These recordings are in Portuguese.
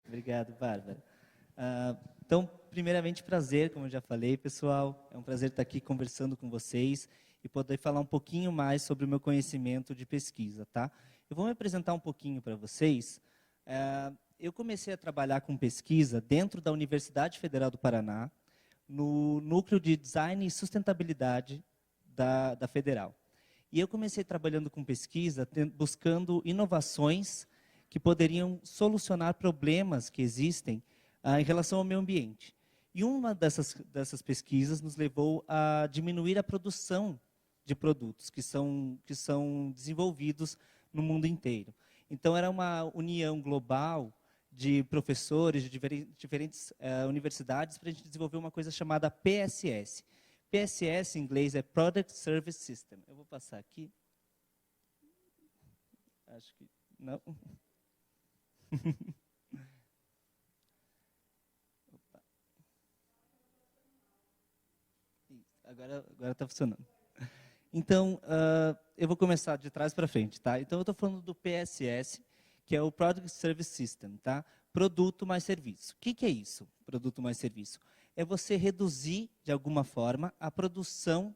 Obrigado, Bárbara. Então, primeiramente, prazer, como eu já falei, pessoal. É um prazer estar aqui conversando com vocês e poder falar um pouquinho mais sobre o meu conhecimento de pesquisa, tá? Eu vou me apresentar um pouquinho para vocês. Eu comecei a trabalhar com pesquisa dentro da Universidade Federal do Paraná, no núcleo de design e sustentabilidade da Federal. E eu comecei trabalhando com pesquisa, buscando inovações que poderiam solucionar problemas que existem em relação ao meio ambiente. E uma dessas pesquisas nos levou a diminuir a produção de produtos que são desenvolvidos no mundo inteiro. Então, era uma união global de professores de diferentes universidades para a gente desenvolver uma coisa chamada PSS. PSS, em inglês, é Product Service System. Eu vou passar aqui. Acho que não. Agora está funcionando. Então, eu vou começar de trás para frente, tá? Então, eu estou falando do PSS, que é o Product Service System, tá? Produto mais serviço. O que é isso, produto mais serviço? É você reduzir, de alguma forma, a produção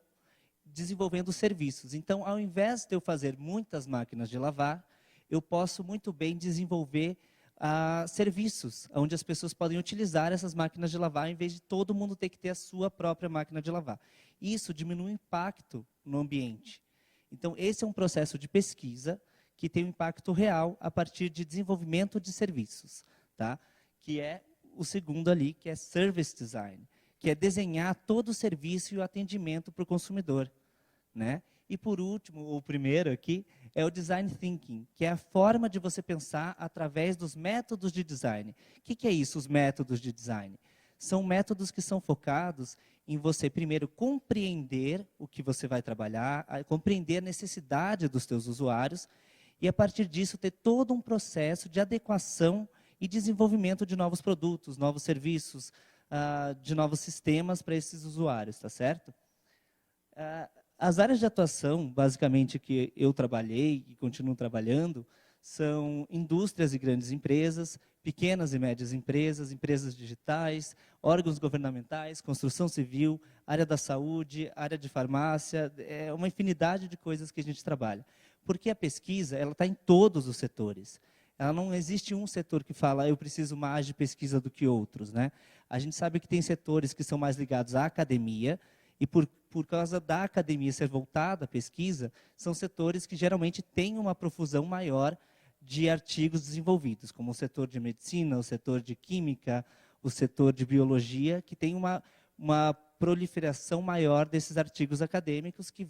desenvolvendo serviços. Então, ao invés de eu fazer muitas máquinas de lavar, eu posso muito bem desenvolver serviços, onde as pessoas podem utilizar essas máquinas de lavar, em vez de todo mundo ter que ter a sua própria máquina de lavar. Isso diminui o impacto no ambiente. Então, esse é um processo de pesquisa que tem um impacto real a partir de desenvolvimento de serviços, tá? Que é o segundo ali, que é Service Design, que é desenhar todo o serviço e o atendimento para o consumidor, né? E, por último, o primeiro aqui, é o Design Thinking, que é a forma de você pensar através dos métodos de design. O que é isso, os métodos de design? São métodos que são focados em você, primeiro, compreender o que você vai trabalhar, compreender a necessidade dos seus usuários, e, a partir disso, ter todo um processo de adequação e desenvolvimento de novos produtos, novos serviços, de novos sistemas para esses usuários, tá certo? As áreas de atuação, basicamente, que eu trabalhei e continuo trabalhando, são indústrias e grandes empresas, pequenas e médias empresas, empresas digitais, órgãos governamentais, construção civil, área da saúde, área de farmácia, é uma infinidade de coisas que a gente trabalha. Porque a pesquisa, ela está em todos os setores. Ela não existe um setor que fala, eu preciso mais de pesquisa do que outros, né? A gente sabe que tem setores que são mais ligados à academia, e por causa da academia ser voltada à pesquisa, são setores que geralmente têm uma profusão maior de artigos desenvolvidos, como o setor de medicina, o setor de química, o setor de biologia, que tem uma proliferação maior desses artigos acadêmicos que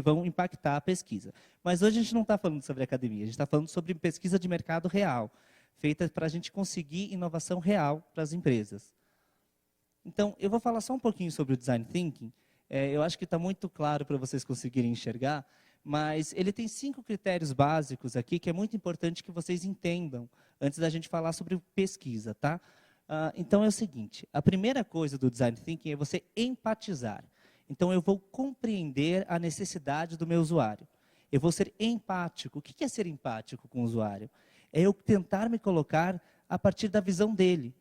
vão impactar a pesquisa. Mas hoje a gente não está falando sobre academia, a gente está falando sobre pesquisa de mercado real, feita para a gente conseguir inovação real para as empresas. Então, eu vou falar só um pouquinho sobre o Design Thinking. Eu acho que está muito claro para vocês conseguirem enxergar, mas ele tem 5 critérios básicos aqui que é muito importante que vocês entendam antes da gente falar sobre pesquisa, tá? Então, é o seguinte, a primeira coisa do Design Thinking é você empatizar. Então, eu vou compreender a necessidade do meu usuário. Eu vou ser empático. O que é ser empático com o usuário? É eu tentar me colocar a partir da visão dele.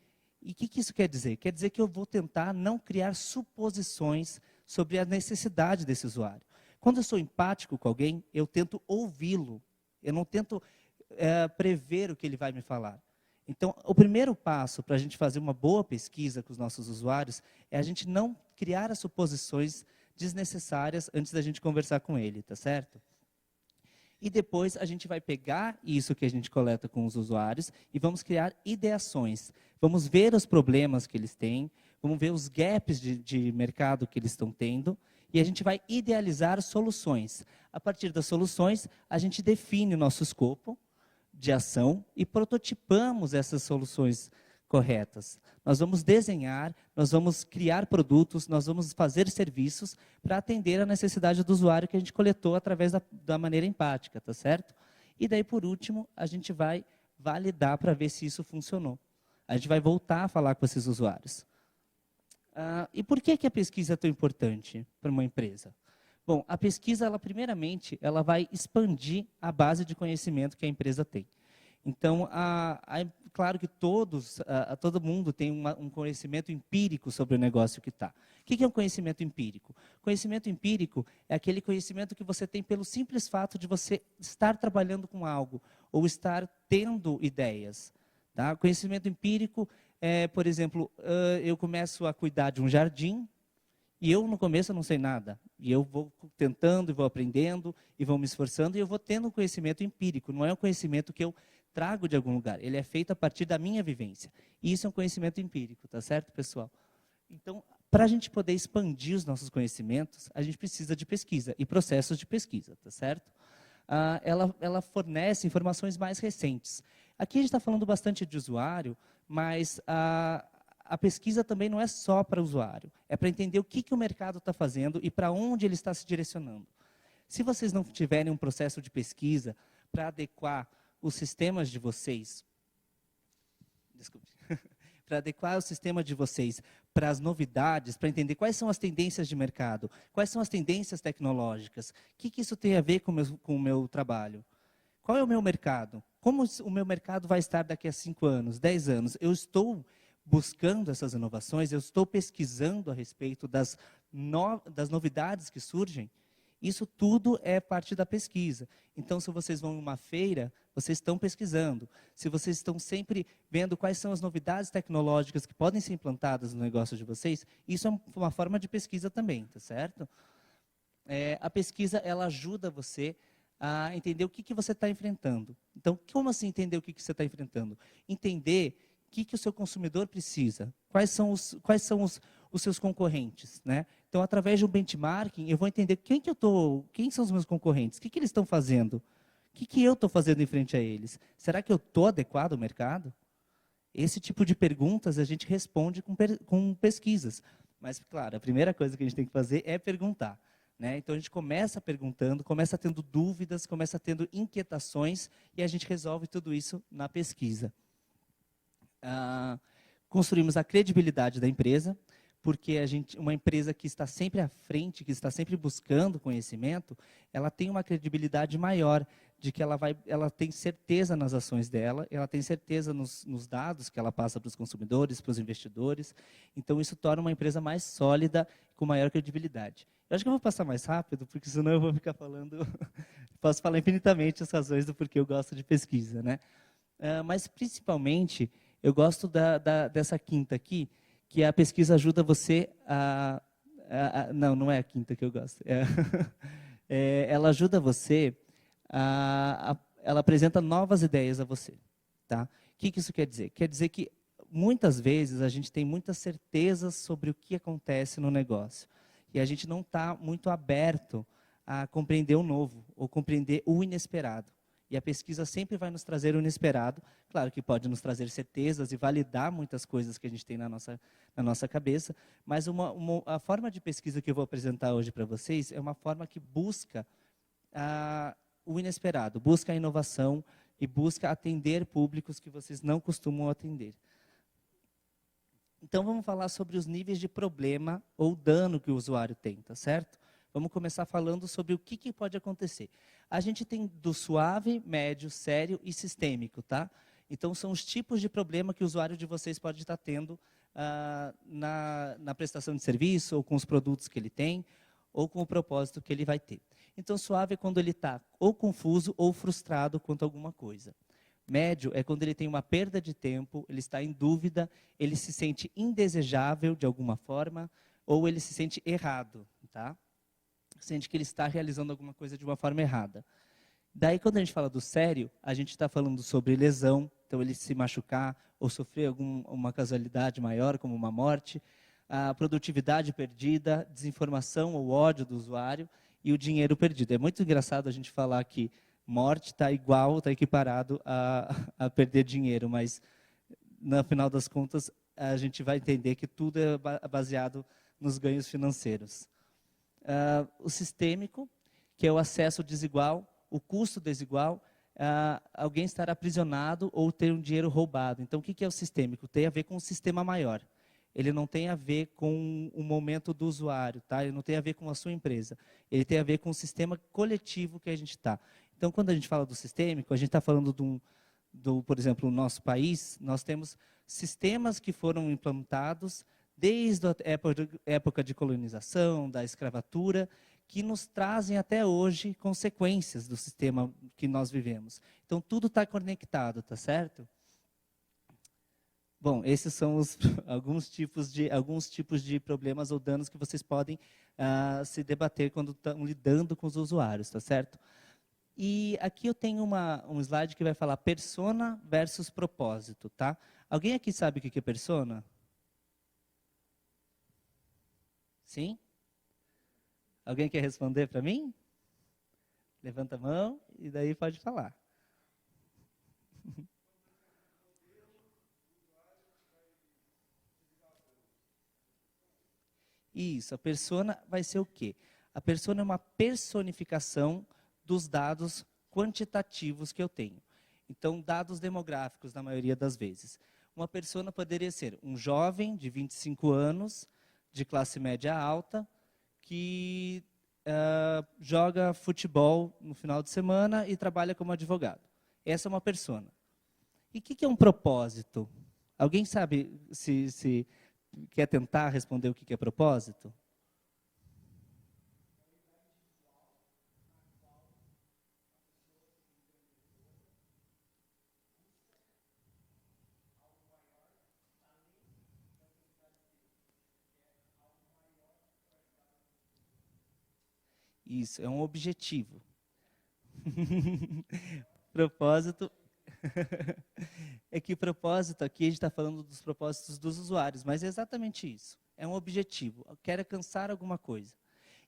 E o que isso quer dizer? Quer dizer que eu vou tentar não criar suposições sobre a necessidade desse usuário. Quando eu sou empático com alguém, eu tento ouvi-lo. Eu não tento prever o que ele vai me falar. Então, o primeiro passo para a gente fazer uma boa pesquisa com os nossos usuários é a gente não criar as suposições desnecessárias antes da gente conversar com ele, tá certo? E depois a gente vai pegar isso que a gente coleta com os usuários e vamos criar ideações. Vamos ver os problemas que eles têm, vamos ver os gaps de mercado que eles estão tendo e a gente vai idealizar soluções. A partir das soluções, a gente define o nosso escopo de ação e prototipamos essas soluções corretas. Nós vamos desenhar, nós vamos criar produtos, nós vamos fazer serviços para atender a necessidade do usuário que a gente coletou através da maneira empática, tá certo? E daí, por último, a gente vai validar para ver se isso funcionou. A gente vai voltar a falar com esses usuários. E por que a pesquisa é tão importante para uma empresa? Bom, a pesquisa, primeiramente, ela vai expandir a base de conhecimento que a empresa tem. Então, claro que todo mundo tem um conhecimento empírico sobre o negócio que está. O que é um conhecimento empírico? Conhecimento empírico é aquele conhecimento que você tem pelo simples fato de você estar trabalhando com algo ou estar tendo ideias. Tá? Conhecimento empírico é, por exemplo, eu começo a cuidar de um jardim e eu, no começo, não sei nada. E eu vou tentando, e vou aprendendo, e vou me esforçando, e eu vou tendo um conhecimento empírico. Não é um conhecimento que eu trago de algum lugar. Ele é feito a partir da minha vivência. E isso é um conhecimento empírico, tá certo, pessoal? Então, para a gente poder expandir os nossos conhecimentos, a gente precisa de pesquisa e processos de pesquisa, tá certo? Ela fornece informações mais recentes. Aqui a gente está falando bastante de usuário, mas a pesquisa também não é só para o usuário. É para entender o que o mercado está fazendo e para onde ele está se direcionando. Se vocês não tiverem um processo de pesquisa para adequar os sistemas de vocês, desculpe, para adequar o sistema de vocês para as novidades, para entender quais são as tendências de mercado, quais são as tendências tecnológicas, o que isso tem a ver com o meu trabalho. Qual é o meu mercado? Como o meu mercado vai estar daqui a 5 anos, 10 anos? Eu estou buscando essas inovações, eu estou pesquisando a respeito das novidades que surgem. Isso tudo é parte da pesquisa. Então, se vocês vão em uma feira, vocês estão pesquisando. Se vocês estão sempre vendo quais são as novidades tecnológicas que podem ser implantadas no negócio de vocês, isso é uma forma de pesquisa também, tá certo? A pesquisa, ela ajuda você a entender o que você está enfrentando. Então, como assim entender o que você está enfrentando? Entender o que o seu consumidor precisa, quais são os seus concorrentes, né? Então, através de um benchmarking, eu vou entender quem são os meus concorrentes, o que eles estão fazendo, o que eu estou fazendo em frente a eles. Será que eu estou adequado ao mercado? Esse tipo de perguntas a gente responde com pesquisas. Mas, claro, a primeira coisa que a gente tem que fazer é perguntar. Né? Então, a gente começa perguntando, começa tendo dúvidas, começa tendo inquietações, e a gente resolve tudo isso na pesquisa. Construímos a credibilidade da empresa, porque uma empresa que está sempre à frente, que está sempre buscando conhecimento, ela tem uma credibilidade maior, de que ela tem certeza nas ações dela, ela tem certeza nos dados que ela passa para os consumidores, para os investidores. Então, isso torna uma empresa mais sólida, com maior credibilidade. Eu acho que eu vou passar mais rápido, porque senão eu vou ficar falando... Posso falar infinitamente as razões do porquê eu gosto de pesquisa, né? Mas, principalmente, eu gosto dessa quinta aqui, que a pesquisa ajuda você não é a quinta que eu gosto. Ela ajuda você, ela apresenta novas ideias a você. Tá? O que isso quer dizer? Quer dizer que, muitas vezes, a gente tem muitas certezas sobre o que acontece no negócio. E a gente não está muito aberto a compreender o novo, ou compreender o inesperado. E a pesquisa sempre vai nos trazer o inesperado. Claro que pode nos trazer certezas e validar muitas coisas que a gente tem na nossa cabeça, mas a forma de pesquisa que eu vou apresentar hoje para vocês é uma forma que busca o inesperado, busca a inovação e busca atender públicos que vocês não costumam atender. Então, vamos falar sobre os níveis de problema ou dano que o usuário tem, tá certo? Vamos começar falando sobre o que pode acontecer. A gente tem do suave, médio, sério e sistêmico, tá? Então, são os tipos de problema que o usuário de vocês pode estar tendo na prestação de serviço, ou com os produtos que ele tem, ou com o propósito que ele vai ter. Então, suave é quando ele está ou confuso ou frustrado quanto a alguma coisa. Médio é quando ele tem uma perda de tempo, ele está em dúvida, ele se sente indesejável de alguma forma, ou ele se sente errado, tá? Sente que ele está realizando alguma coisa de uma forma errada. Daí, quando a gente fala do sério, a gente está falando sobre lesão, então ele se machucar ou sofrer uma casualidade maior, como uma morte, a produtividade perdida, desinformação ou ódio do usuário e o dinheiro perdido. É muito engraçado a gente falar que morte está equiparado a perder dinheiro, mas, no final das contas, a gente vai entender que tudo é baseado nos ganhos financeiros. O sistêmico, que é o acesso desigual, o custo desigual, alguém estar aprisionado ou ter um dinheiro roubado. Então, o que é o sistêmico? Tem a ver com um sistema maior. Ele não tem a ver com o momento do usuário, tá? Ele não tem a ver com a sua empresa. Ele tem a ver com o sistema coletivo que a gente está. Então, quando a gente fala do sistêmico, a gente está falando por exemplo, no nosso país, nós temos sistemas que foram implantados desde a época de colonização, da escravatura, que nos trazem até hoje consequências do sistema que nós vivemos. Então, tudo está conectado, tá certo? Bom, esses são alguns tipos de problemas ou danos que vocês podem se debater quando estão lidando com os usuários, tá certo? E aqui eu tenho um slide que vai falar persona versus propósito, tá? Alguém aqui sabe o que é persona? Sim? Alguém quer responder para mim? Levanta a mão e daí pode falar. Isso, a persona vai ser o quê? A persona é uma personificação dos dados quantitativos que eu tenho. Então, dados demográficos, na maioria das vezes. Uma persona poderia ser um jovem de 25 anos, de classe média alta, que joga futebol no final de semana e trabalha como advogado. Essa é uma persona. E o que é um propósito? Alguém sabe se quer tentar responder o que é propósito? Isso, é um objetivo. Propósito. É que propósito, aqui a gente está falando dos propósitos dos usuários, mas é exatamente isso. É um objetivo, eu quero alcançar alguma coisa.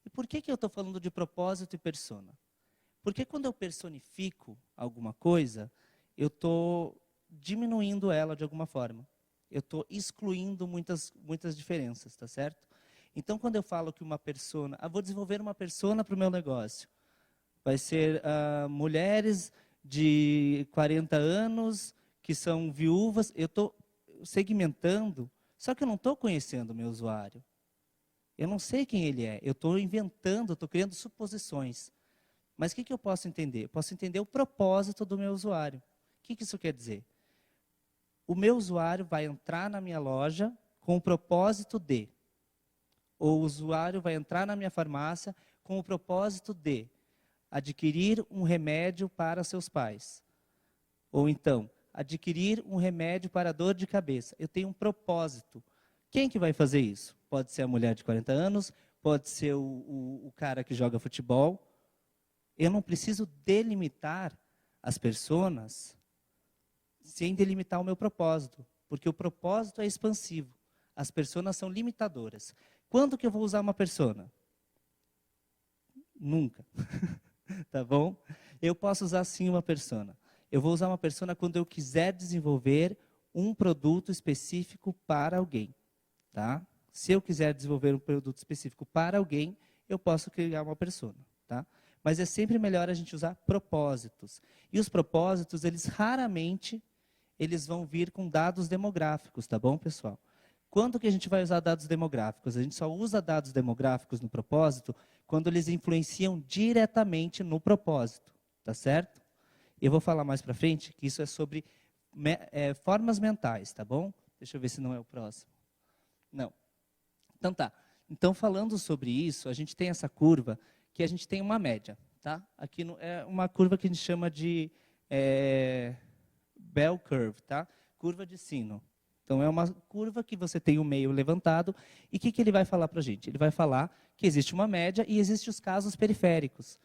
E por que eu estou falando de propósito e persona? Porque quando eu personifico alguma coisa, eu estou diminuindo ela de alguma forma. Eu estou excluindo muitas diferenças, tá certo? Então, quando eu falo que uma persona, vou desenvolver uma persona para o meu negócio. Vai ser mulheres de 40 anos que são viúvas. Eu estou segmentando, só que eu não estou conhecendo o meu usuário. Eu não sei quem ele é. Eu estou inventando, estou criando suposições. Mas o que eu posso entender? Eu posso entender o propósito do meu usuário. O que isso quer dizer? O meu usuário vai entrar na minha loja com o propósito de. Ou o usuário vai entrar na minha farmácia com o propósito de adquirir um remédio para seus pais. Ou então, adquirir um remédio para dor de cabeça. Eu tenho um propósito. Quem que vai fazer isso? Pode ser a mulher de 40 anos, pode ser o cara que joga futebol. Eu não preciso delimitar as pessoas sem delimitar o meu propósito, porque o propósito é expansivo. As pessoas são limitadoras. Quando que eu vou usar uma persona? Nunca. Tá bom? Eu posso usar sim uma persona. Eu vou usar uma persona quando eu quiser desenvolver um produto específico para alguém, tá? Se eu quiser desenvolver um produto específico para alguém, eu posso criar uma persona, tá? Mas é sempre melhor a gente usar propósitos. E os propósitos, eles raramente vão vir com dados demográficos, tá bom, pessoal? Quando que a gente vai usar dados demográficos? A gente só usa dados demográficos no propósito quando eles influenciam diretamente no propósito, tá certo? Eu vou falar mais para frente que isso é sobre formas mentais, tá bom? Deixa eu ver se não é o próximo. Não. Então tá. Então falando sobre isso, a gente tem essa curva que a gente tem uma média, tá? Aqui é uma curva que a gente chama de bell curve, tá? Curva de sino. Então, é uma curva que você tem o meio levantado. E o que ele vai falar para a gente? Ele vai falar que existe uma média e existem os casos periféricos.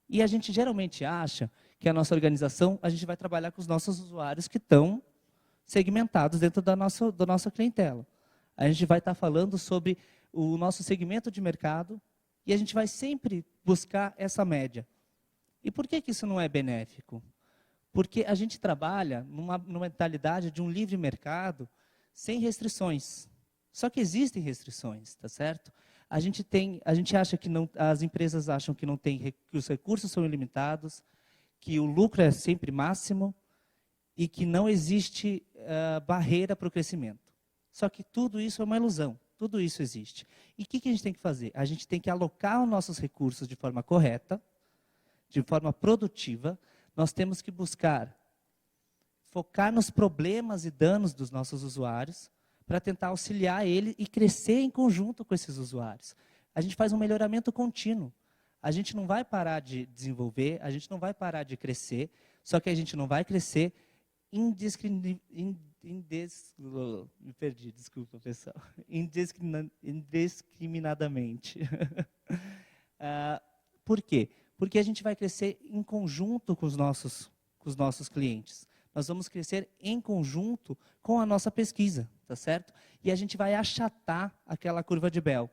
E a gente geralmente acha que a nossa organização, a gente vai trabalhar com os nossos usuários que estão segmentados dentro da nossa clientela. A gente vai estar falando sobre o nosso segmento de mercado e a gente vai sempre buscar essa média. E por que isso não é benéfico? Porque a gente trabalha numa mentalidade de um livre mercado sem restrições. Só que existem restrições, tá certo? A gente acha que não, as empresas acham que não tem, que os recursos são ilimitados, que o lucro é sempre máximo e que não existe barreira para o crescimento. Só que tudo isso é uma ilusão, tudo isso existe. E o que a gente tem que fazer? A gente tem que alocar os nossos recursos de forma correta, de forma produtiva. Nós temos que buscar focar nos problemas e danos dos nossos usuários, para tentar auxiliar ele e crescer em conjunto com esses usuários. A gente faz um melhoramento contínuo. A gente não vai parar de desenvolver, a gente não vai parar de crescer, só que a gente não vai crescer me perdi, desculpa, pessoal. Indiscriminadamente. Por quê? Porque a gente vai crescer em conjunto com os nossos clientes. Nós vamos crescer em conjunto com a nossa pesquisa, tá certo? E a gente vai achatar aquela curva de Bell,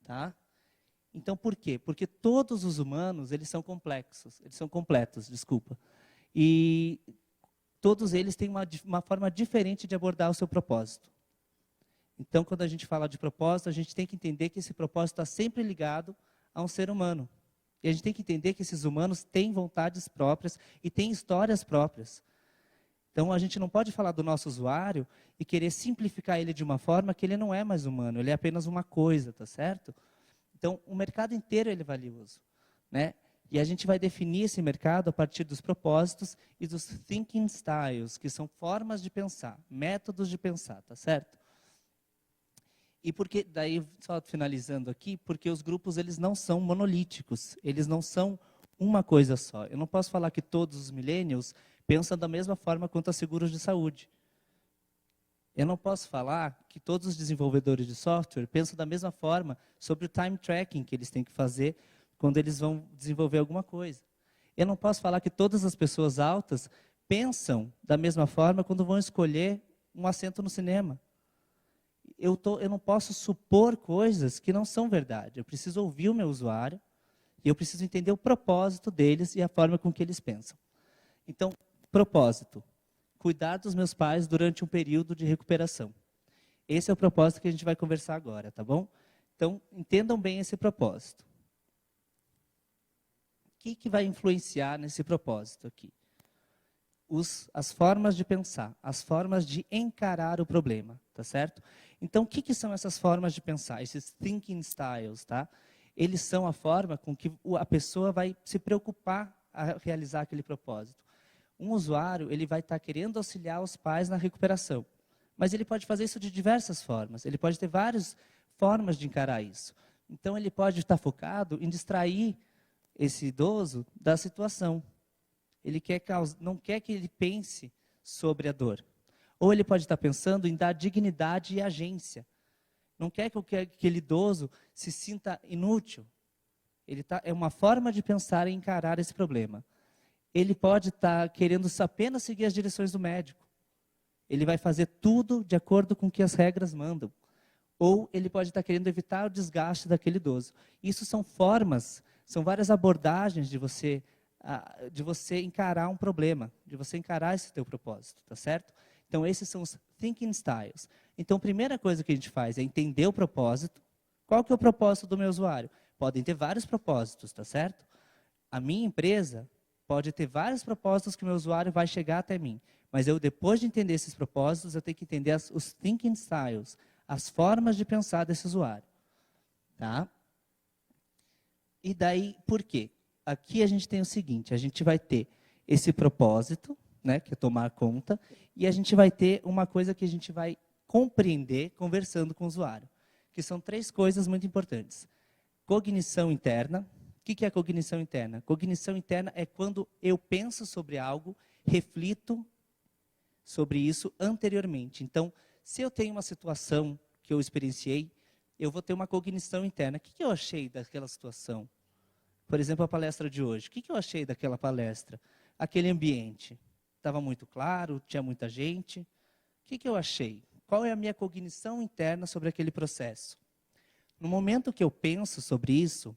tá? Então, por quê? Porque todos os humanos, eles são completos, desculpa. E todos eles têm uma forma diferente de abordar o seu propósito. Então, quando a gente fala de propósito, a gente tem que entender que esse propósito está sempre ligado a um ser humano. E a gente tem que entender que esses humanos têm vontades próprias e têm histórias próprias. Então, a gente não pode falar do nosso usuário e querer simplificar ele de uma forma que ele não é mais humano, ele é apenas uma coisa, tá certo? Então, o mercado inteiro ele é valioso, né? E a gente vai definir esse mercado a partir dos propósitos e dos thinking styles, que são formas de pensar, métodos de pensar, tá certo? E porque, daí, só finalizando aqui, porque os grupos eles não são monolíticos, eles não são uma coisa só. Eu não posso falar que todos os millennials pensam da mesma forma quanto a seguros de saúde. Eu não posso falar que todos os desenvolvedores de software pensam da mesma forma sobre o time tracking que eles têm que fazer quando eles vão desenvolver alguma coisa. Eu não posso falar que todas as pessoas altas pensam da mesma forma quando vão escolher um assento no cinema. Eu não posso supor coisas que não são verdade. Eu preciso ouvir o meu usuário e eu preciso entender o propósito deles e a forma com que eles pensam. Então, propósito. Cuidar dos meus pais durante um período de recuperação. Esse é o propósito que a gente vai conversar agora, tá bom? Então, entendam bem esse propósito. O que vai influenciar nesse propósito aqui? As formas de pensar, as formas de encarar o problema, tá certo? Então, o que são essas formas de pensar, esses thinking styles, tá? Eles são a forma com que a pessoa vai se preocupar a realizar aquele propósito. Um usuário, ele vai estar querendo auxiliar os pais na recuperação, mas ele pode fazer isso de diversas formas, ele pode ter várias formas de encarar isso. Então, ele pode estar focado em distrair esse idoso da situação. Ele não quer que ele pense sobre a dor. Ou ele pode estar pensando em dar dignidade e agência. Não quer que aquele idoso se sinta inútil. É uma forma de pensar e encarar esse problema. Ele pode estar querendo apenas seguir as direções do médico. Ele vai fazer tudo de acordo com o que as regras mandam. Ou ele pode estar querendo evitar o desgaste daquele idoso. Isso são formas, são várias abordagens de você encarar um problema, de você encarar esse teu propósito, tá certo? Então, esses são os thinking styles. Então, a primeira coisa que a gente faz é entender o propósito. Qual que é o propósito do meu usuário? Podem ter vários propósitos, tá certo? A minha empresa pode ter vários propósitos que o meu usuário vai chegar até mim. Mas depois de entender esses propósitos, eu tenho que entender os thinking styles, as formas de pensar desse usuário. Tá? E daí, por quê? Aqui a gente tem o seguinte, a gente vai ter esse propósito, né, que é tomar conta, e a gente vai ter uma coisa que a gente vai compreender conversando com o usuário, que são 3 coisas muito importantes. Cognição interna. O que é cognição interna? Cognição interna é quando eu penso sobre algo, reflito sobre isso anteriormente. Então, se eu tenho uma situação que eu experienciei, eu vou ter uma cognição interna. O que eu achei daquela situação? Por exemplo, a palestra de hoje. O que eu achei daquela palestra? Aquele ambiente. Estava muito claro? Tinha muita gente? O que eu achei? Qual é a minha cognição interna sobre aquele processo? No momento que eu penso sobre isso,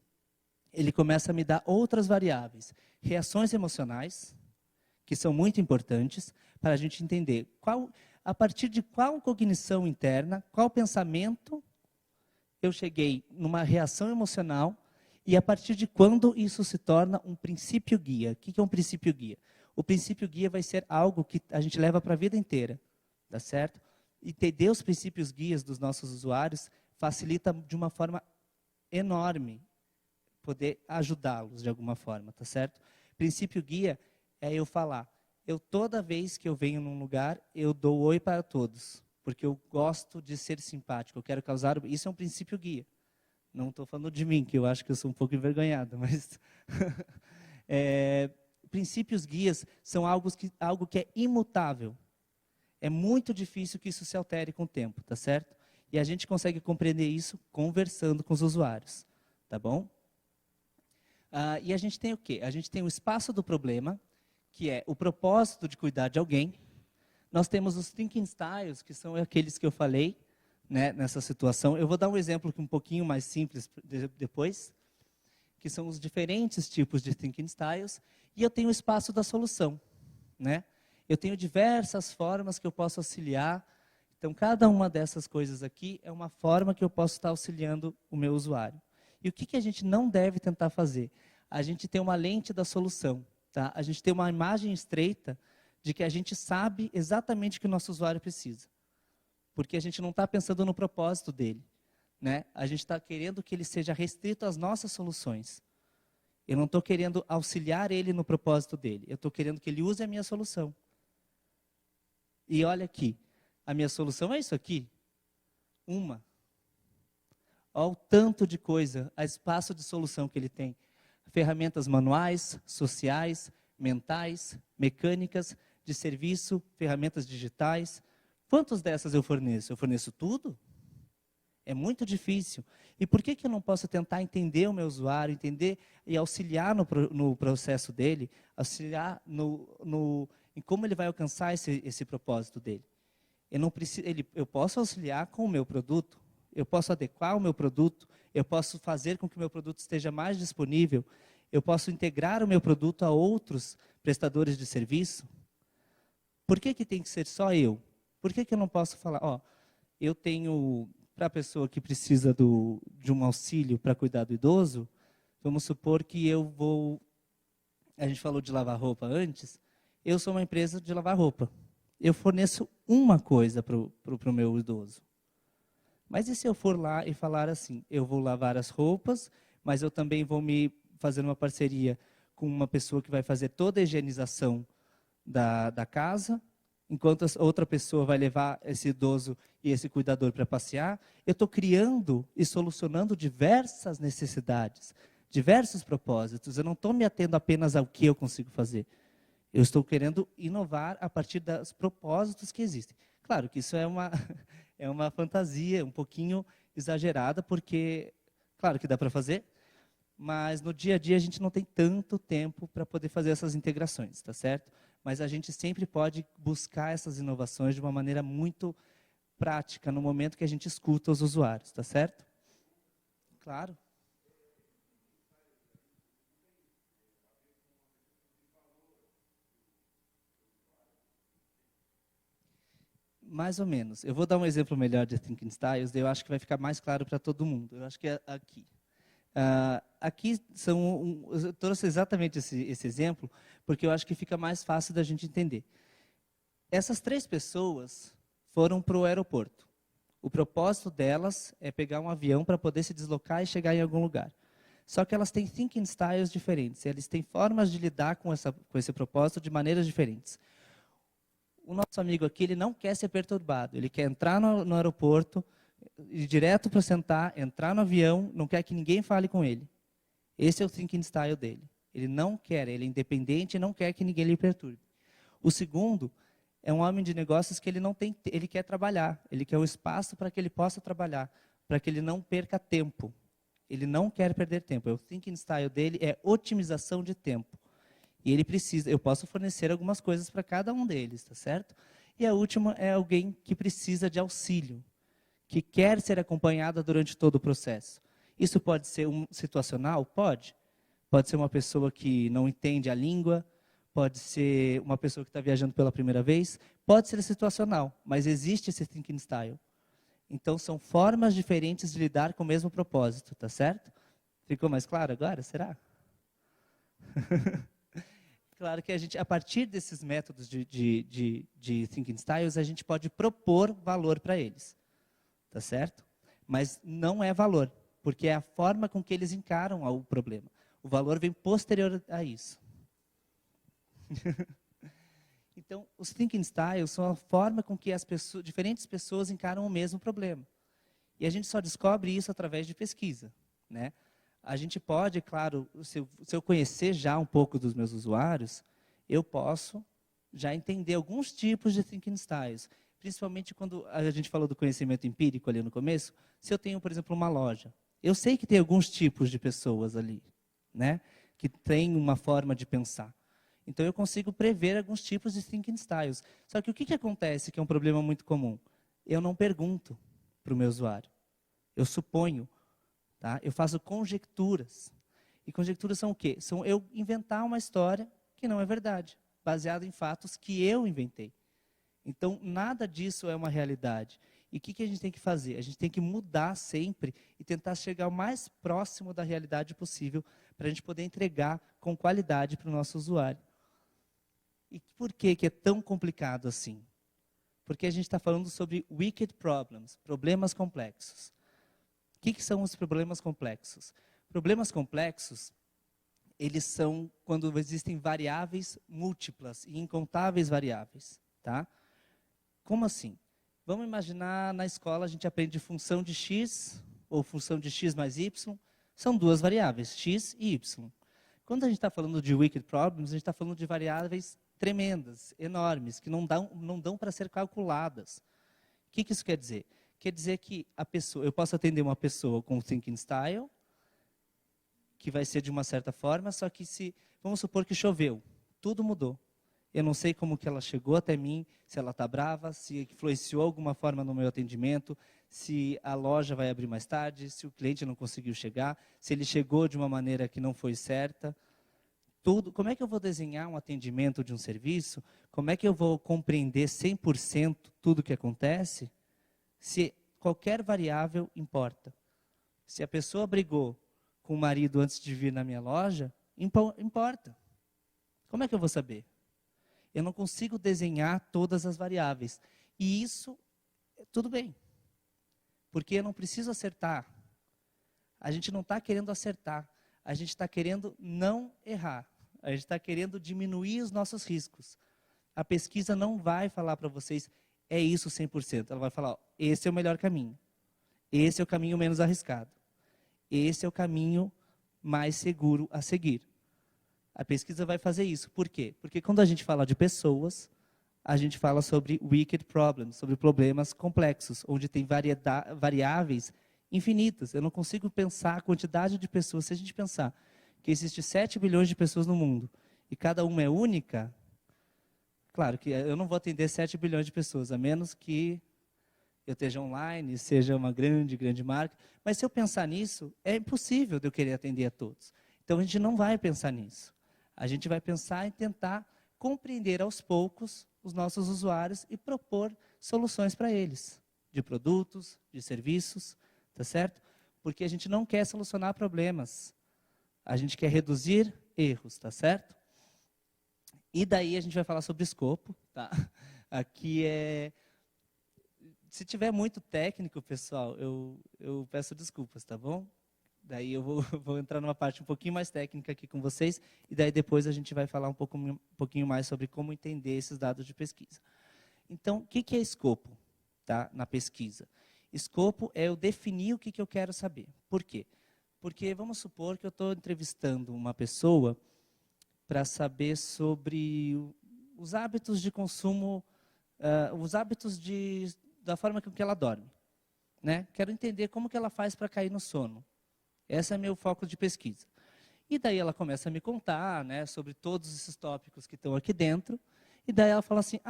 ele começa a me dar outras variáveis. Reações emocionais, que são muito importantes para a gente entender a partir de qual cognição interna, qual pensamento eu cheguei numa reação emocional e a partir de quando isso se torna um princípio guia. O que é um princípio guia? O princípio guia vai ser algo que a gente leva para a vida inteira, tá certo? E entender os princípios guias dos nossos usuários facilita de uma forma enorme poder ajudá-los de alguma forma, tá certo? Princípio guia é eu falar, Toda vez que eu venho num lugar, eu dou oi para todos, porque eu gosto de ser simpático, eu quero causar... Isso é um princípio guia. Não estou falando de mim, que eu acho que eu sou um pouco envergonhado, mas... princípios guias são algo que é imutável. É muito difícil que isso se altere com o tempo, tá certo? E a gente consegue compreender isso conversando com os usuários, tá bom? E a gente tem o quê? A gente tem o espaço do problema, que é o propósito de cuidar de alguém. Nós temos os thinking styles, que são aqueles que eu falei, né, nessa situação. Eu vou dar um exemplo um pouquinho mais simples depois, que são os diferentes tipos de thinking styles. E eu tenho o espaço da solução, né? Eu tenho diversas formas que eu posso auxiliar. Então, cada uma dessas coisas aqui é uma forma que eu posso estar auxiliando o meu usuário. E o que a gente não deve tentar fazer? A gente tem uma lente da solução. Tá? A gente tem uma imagem estreita de que a gente sabe exatamente o que o nosso usuário precisa. Porque a gente não está pensando no propósito dele. Né? A gente está querendo que ele seja restrito às nossas soluções. Eu não estou querendo auxiliar ele no propósito dele. Eu estou querendo que ele use a minha solução. E olha aqui, a minha solução é isso aqui. Olha o tanto de coisa, o espaço de solução que ele tem. Ferramentas manuais, sociais, mentais, mecânicas, de serviço, ferramentas digitais. Quantas dessas eu forneço? Eu forneço tudo? É muito difícil. E por que eu não posso tentar entender o meu usuário, entender e auxiliar no processo dele, auxiliar em como ele vai alcançar esse propósito dele? Eu posso auxiliar com o meu produto, eu posso adequar o meu produto, eu posso fazer com que o meu produto esteja mais disponível, eu posso integrar o meu produto a outros prestadores de serviço. Por que tem que ser só eu? Por que eu não posso falar, eu tenho, para a pessoa que precisa de um auxílio para cuidar do idoso, vamos supor que a gente falou de lavar roupa antes, eu sou uma empresa de lavar roupa. Eu forneço uma coisa para o meu idoso. Mas e se eu for lá e falar assim, eu vou lavar as roupas, mas eu também vou me fazer uma parceria com uma pessoa que vai fazer toda a higienização da casa, enquanto outra pessoa vai levar esse idoso e esse cuidador para passear. Eu estou criando e solucionando diversas necessidades, diversos propósitos. Eu não estou me atendo apenas ao que eu consigo fazer. Eu estou querendo inovar a partir dos propósitos que existem. Claro que isso é uma fantasia um pouquinho exagerada, porque, claro que dá para fazer, mas no dia a dia a gente não tem tanto tempo para poder fazer essas integrações, tá certo? Mas a gente sempre pode buscar essas inovações de uma maneira muito prática, no momento que a gente escuta os usuários, tá certo? Claro. Mais ou menos. Eu vou dar um exemplo melhor de Thinking Styles, eu acho que vai ficar mais claro para todo mundo. Eu acho que é aqui. Aqui eu trouxe exatamente esse exemplo, porque eu acho que fica mais fácil da gente entender. Essas 3 pessoas foram para o aeroporto. O propósito delas é pegar um avião para poder se deslocar e chegar em algum lugar. Só que elas têm thinking styles diferentes, eles têm formas de lidar com esse propósito de maneiras diferentes. O nosso amigo aqui, ele não quer ser perturbado, ele quer entrar no aeroporto, ir direto para sentar, entrar no avião, não quer que ninguém fale com ele. Esse é o thinking style dele. Ele não quer, ele é independente e não quer que ninguém lhe perturbe. O segundo é um homem de negócios que ele quer trabalhar, ele quer um espaço para que ele possa trabalhar, para que ele não perca tempo. Ele não quer perder tempo. O thinking style dele é otimização de tempo. E ele precisa, eu posso fornecer algumas coisas para cada um deles, tá certo? E a última é alguém que precisa de auxílio, que quer ser acompanhada durante todo o processo. Isso pode ser situacional? Pode. Pode ser uma pessoa que não entende a língua, pode ser uma pessoa que está viajando pela primeira vez, pode ser situacional, mas existe esse thinking style. Então, são formas diferentes de lidar com o mesmo propósito, tá certo? Ficou mais claro agora? Será? Claro que a partir desses métodos de thinking styles, a gente pode propor valor para eles, tá certo? Mas não é valor, porque é a forma com que eles encaram o problema. O valor vem posterior a isso. Então, os thinking styles são a forma com que diferentes pessoas encaram o mesmo problema. E a gente só descobre isso através de pesquisa, né? A gente pode, claro, se eu conhecer já um pouco dos meus usuários, eu posso já entender alguns tipos de thinking styles. Principalmente quando a gente falou do conhecimento empírico ali no começo, se eu tenho, por exemplo, uma loja, eu sei que tem alguns tipos de pessoas ali, né? Que têm uma forma de pensar. Então, eu consigo prever alguns tipos de thinking styles. Só que o que acontece, que é um problema muito comum? Eu não pergunto para o meu usuário. Eu suponho. Tá? Eu faço conjecturas. E conjecturas são o quê? São eu inventar uma história que não é verdade, baseada em fatos que eu inventei. Então, nada disso é uma realidade. E o que a gente tem que fazer? A gente tem que mudar sempre e tentar chegar o mais próximo da realidade possível para a gente poder entregar com qualidade para o nosso usuário. E por que é tão complicado assim? Porque a gente está falando sobre wicked problems, problemas complexos. O que são os problemas complexos? Problemas complexos, eles são quando existem variáveis múltiplas e incontáveis variáveis. Tá? Como assim? Vamos imaginar na escola a gente aprende função de x ou função de x mais y. São duas variáveis, x e y. Quando a gente está falando de wicked problems, a gente está falando de variáveis tremendas, enormes, que não dão para ser calculadas. O que isso quer dizer? Quer dizer que eu posso atender uma pessoa com thinking style, que vai ser de uma certa forma, só que vamos supor que choveu, tudo mudou. Eu não sei como que ela chegou até mim, se ela está brava, se influenciou alguma forma no meu atendimento, se a loja vai abrir mais tarde, se o cliente não conseguiu chegar, se ele chegou de uma maneira que não foi certa. Como é que eu vou desenhar um atendimento de um serviço? Como é que eu vou compreender 100% tudo o que acontece? Se qualquer variável importa. Se a pessoa brigou com o marido antes de vir na minha loja, importa. Como é que eu vou saber? Eu não consigo desenhar todas as variáveis. E isso, tudo bem. Porque eu não preciso acertar. A gente não está querendo acertar. A gente está querendo não errar. A gente está querendo diminuir os nossos riscos. A pesquisa não vai falar para vocês, é isso 100%. Ela vai falar, ó, esse é o melhor caminho. Esse é o caminho menos arriscado. Esse é o caminho mais seguro a seguir. A pesquisa vai fazer isso. Por quê? Porque quando a gente fala de pessoas, a gente fala sobre wicked problems, sobre problemas complexos, onde tem variáveis infinitas. Eu não consigo pensar a quantidade de pessoas. Se a gente pensar que existe 7 bilhões de pessoas no mundo e cada uma é única, claro que eu não vou atender 7 bilhões de pessoas, a menos que eu esteja online, seja uma grande marca. Mas se eu pensar nisso, é impossível de eu querer atender a todos. Então a gente não vai pensar nisso. A gente vai pensar em tentar compreender aos poucos os nossos usuários e propor soluções para eles, de produtos, de serviços, tá certo? Porque a gente não quer solucionar problemas. A gente quer reduzir erros, tá certo? E daí a gente vai falar sobre escopo, tá? Aqui se tiver muito técnico, pessoal, eu peço desculpas, tá bom? Daí eu vou entrar numa parte um pouquinho mais técnica aqui com vocês, e daí depois a gente vai falar um pouquinho mais sobre como entender esses dados de pesquisa. Então, o que é escopo, tá, na pesquisa? Escopo é eu definir o que eu quero saber. Por quê? Porque vamos supor que eu estou entrevistando uma pessoa para saber sobre os hábitos de consumo, os hábitos da forma com que ela dorme. Né? Quero entender como que ela faz para cair no sono. Esse é meu foco de pesquisa. E daí ela começa a me contar, né, sobre todos esses tópicos que estão aqui dentro. E daí ela fala assim,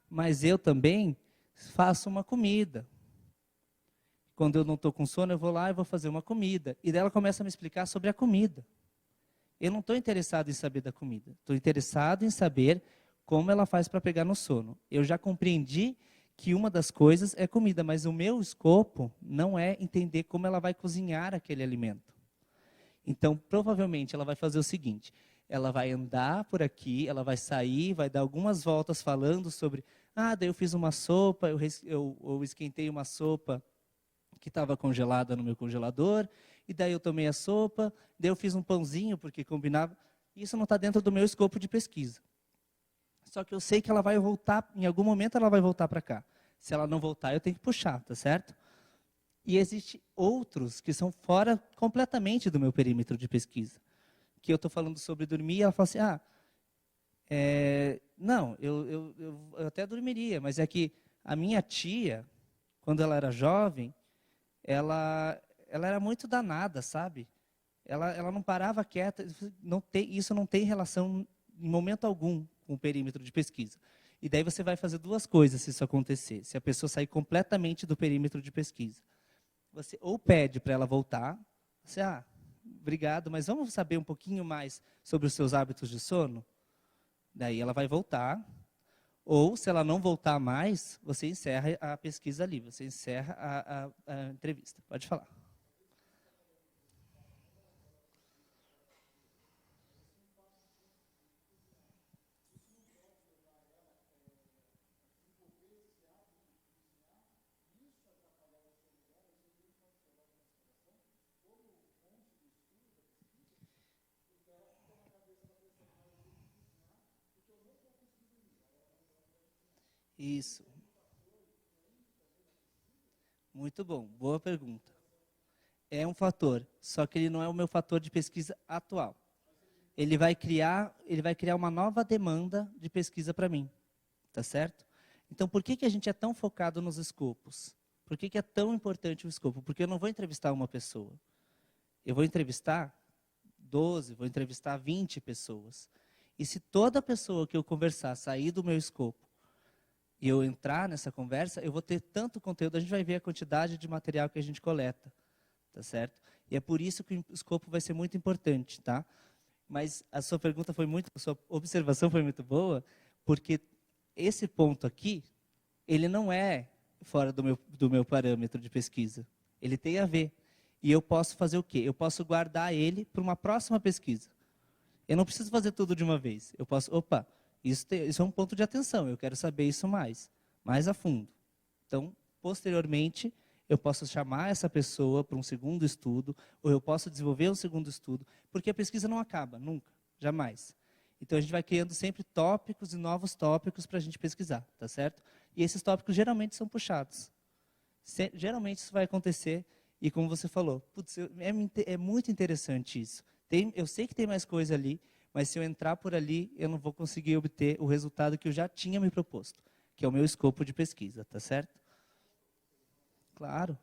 mas eu também faço uma comida. Quando eu não estou com sono, eu vou lá e vou fazer uma comida. E daí ela começa a me explicar sobre a comida. Eu não estou interessado em saber da comida. Estou interessado em saber como ela faz para pegar no sono. Eu já compreendi que uma das coisas é comida, mas o meu escopo não é entender como ela vai cozinhar aquele alimento. Então, provavelmente, ela vai fazer o seguinte, ela vai andar por aqui, ela vai sair, vai dar algumas voltas falando sobre, daí eu fiz uma sopa, eu esquentei uma sopa que estava congelada no meu congelador, e daí eu tomei a sopa, daí eu fiz um pãozinho, porque combinava. Isso não está dentro do meu escopo de pesquisa. Só que eu sei que ela vai voltar, em algum momento ela vai voltar para cá. Se ela não voltar, eu tenho que puxar, tá certo? E existem outros que são fora completamente do meu perímetro de pesquisa. Que eu estou falando sobre dormir, e ela fala assim, não, eu até dormiria, mas é que a minha tia, quando ela era jovem, ela era muito danada, sabe? Ela não parava quieta, isso não tem relação em momento algum com o perímetro de pesquisa. E daí você vai fazer duas coisas se isso acontecer, se a pessoa sair completamente do perímetro de pesquisa. Você ou pede para ela voltar, você, obrigado, mas vamos saber um pouquinho mais sobre os seus hábitos de sono? Daí ela vai voltar, ou se ela não voltar mais, você encerra a pesquisa ali, você encerra a entrevista. Pode falar. Isso. Muito bom, boa pergunta. É um fator, só que ele não é o meu fator de pesquisa atual. Ele vai criar uma nova demanda de pesquisa para mim, tá certo? Então, por que a gente é tão focado nos escopos? Por que é tão importante o escopo? Porque eu não vou entrevistar uma pessoa. Eu vou entrevistar 12, vou entrevistar 20 pessoas. E se toda pessoa que eu conversar sair do meu escopo e eu entrar nessa conversa, eu vou ter tanto conteúdo, a gente vai ver a quantidade de material que a gente coleta, tá certo? E é por isso que o escopo vai ser muito importante, tá? Mas a sua pergunta a sua observação foi muito boa, porque esse ponto aqui, ele não é fora do meu parâmetro de pesquisa. Ele tem a ver. E eu posso fazer o quê? Eu posso guardar ele para uma próxima pesquisa. Eu não preciso fazer tudo de uma vez. Eu posso, isso é um ponto de atenção, eu quero saber isso mais a fundo. Então, posteriormente, eu posso chamar essa pessoa para um segundo estudo, ou eu posso desenvolver um segundo estudo, porque a pesquisa não acaba, nunca, jamais. Então, a gente vai criando sempre tópicos e novos tópicos para a gente pesquisar, tá certo? E esses tópicos geralmente são puxados. Geralmente isso vai acontecer, e como você falou, putz, é muito interessante isso. Eu sei que tem mais coisa ali, mas se eu entrar por ali, eu não vou conseguir obter o resultado que eu já tinha me proposto, que é o meu escopo de pesquisa, tá certo? Claro.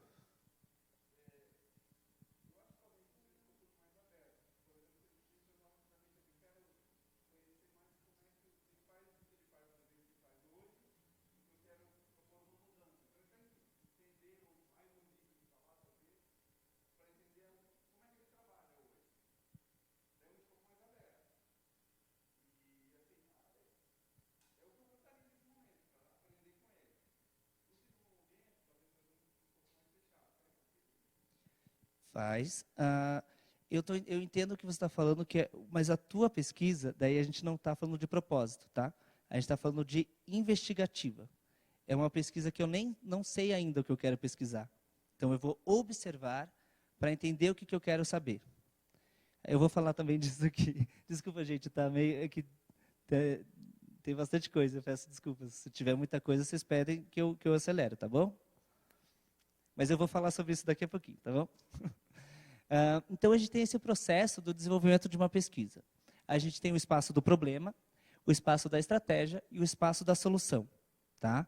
Faz. Eu entendo o que você está falando, mas a tua pesquisa, daí a gente não está falando de propósito, tá? A gente está falando de investigativa. É uma pesquisa que eu nem não sei ainda o que eu quero pesquisar. Então, eu vou observar para entender o que eu quero saber. Eu vou falar também disso aqui. Desculpa, gente, tá meio tem bastante coisa, eu peço desculpas. Se tiver muita coisa, vocês pedem que eu acelero, tá bom? Mas eu vou falar sobre isso daqui a pouquinho, tá bom? Então, a gente tem esse processo do desenvolvimento de uma pesquisa. A gente tem o espaço do problema, o espaço da estratégia e o espaço da solução. Tá?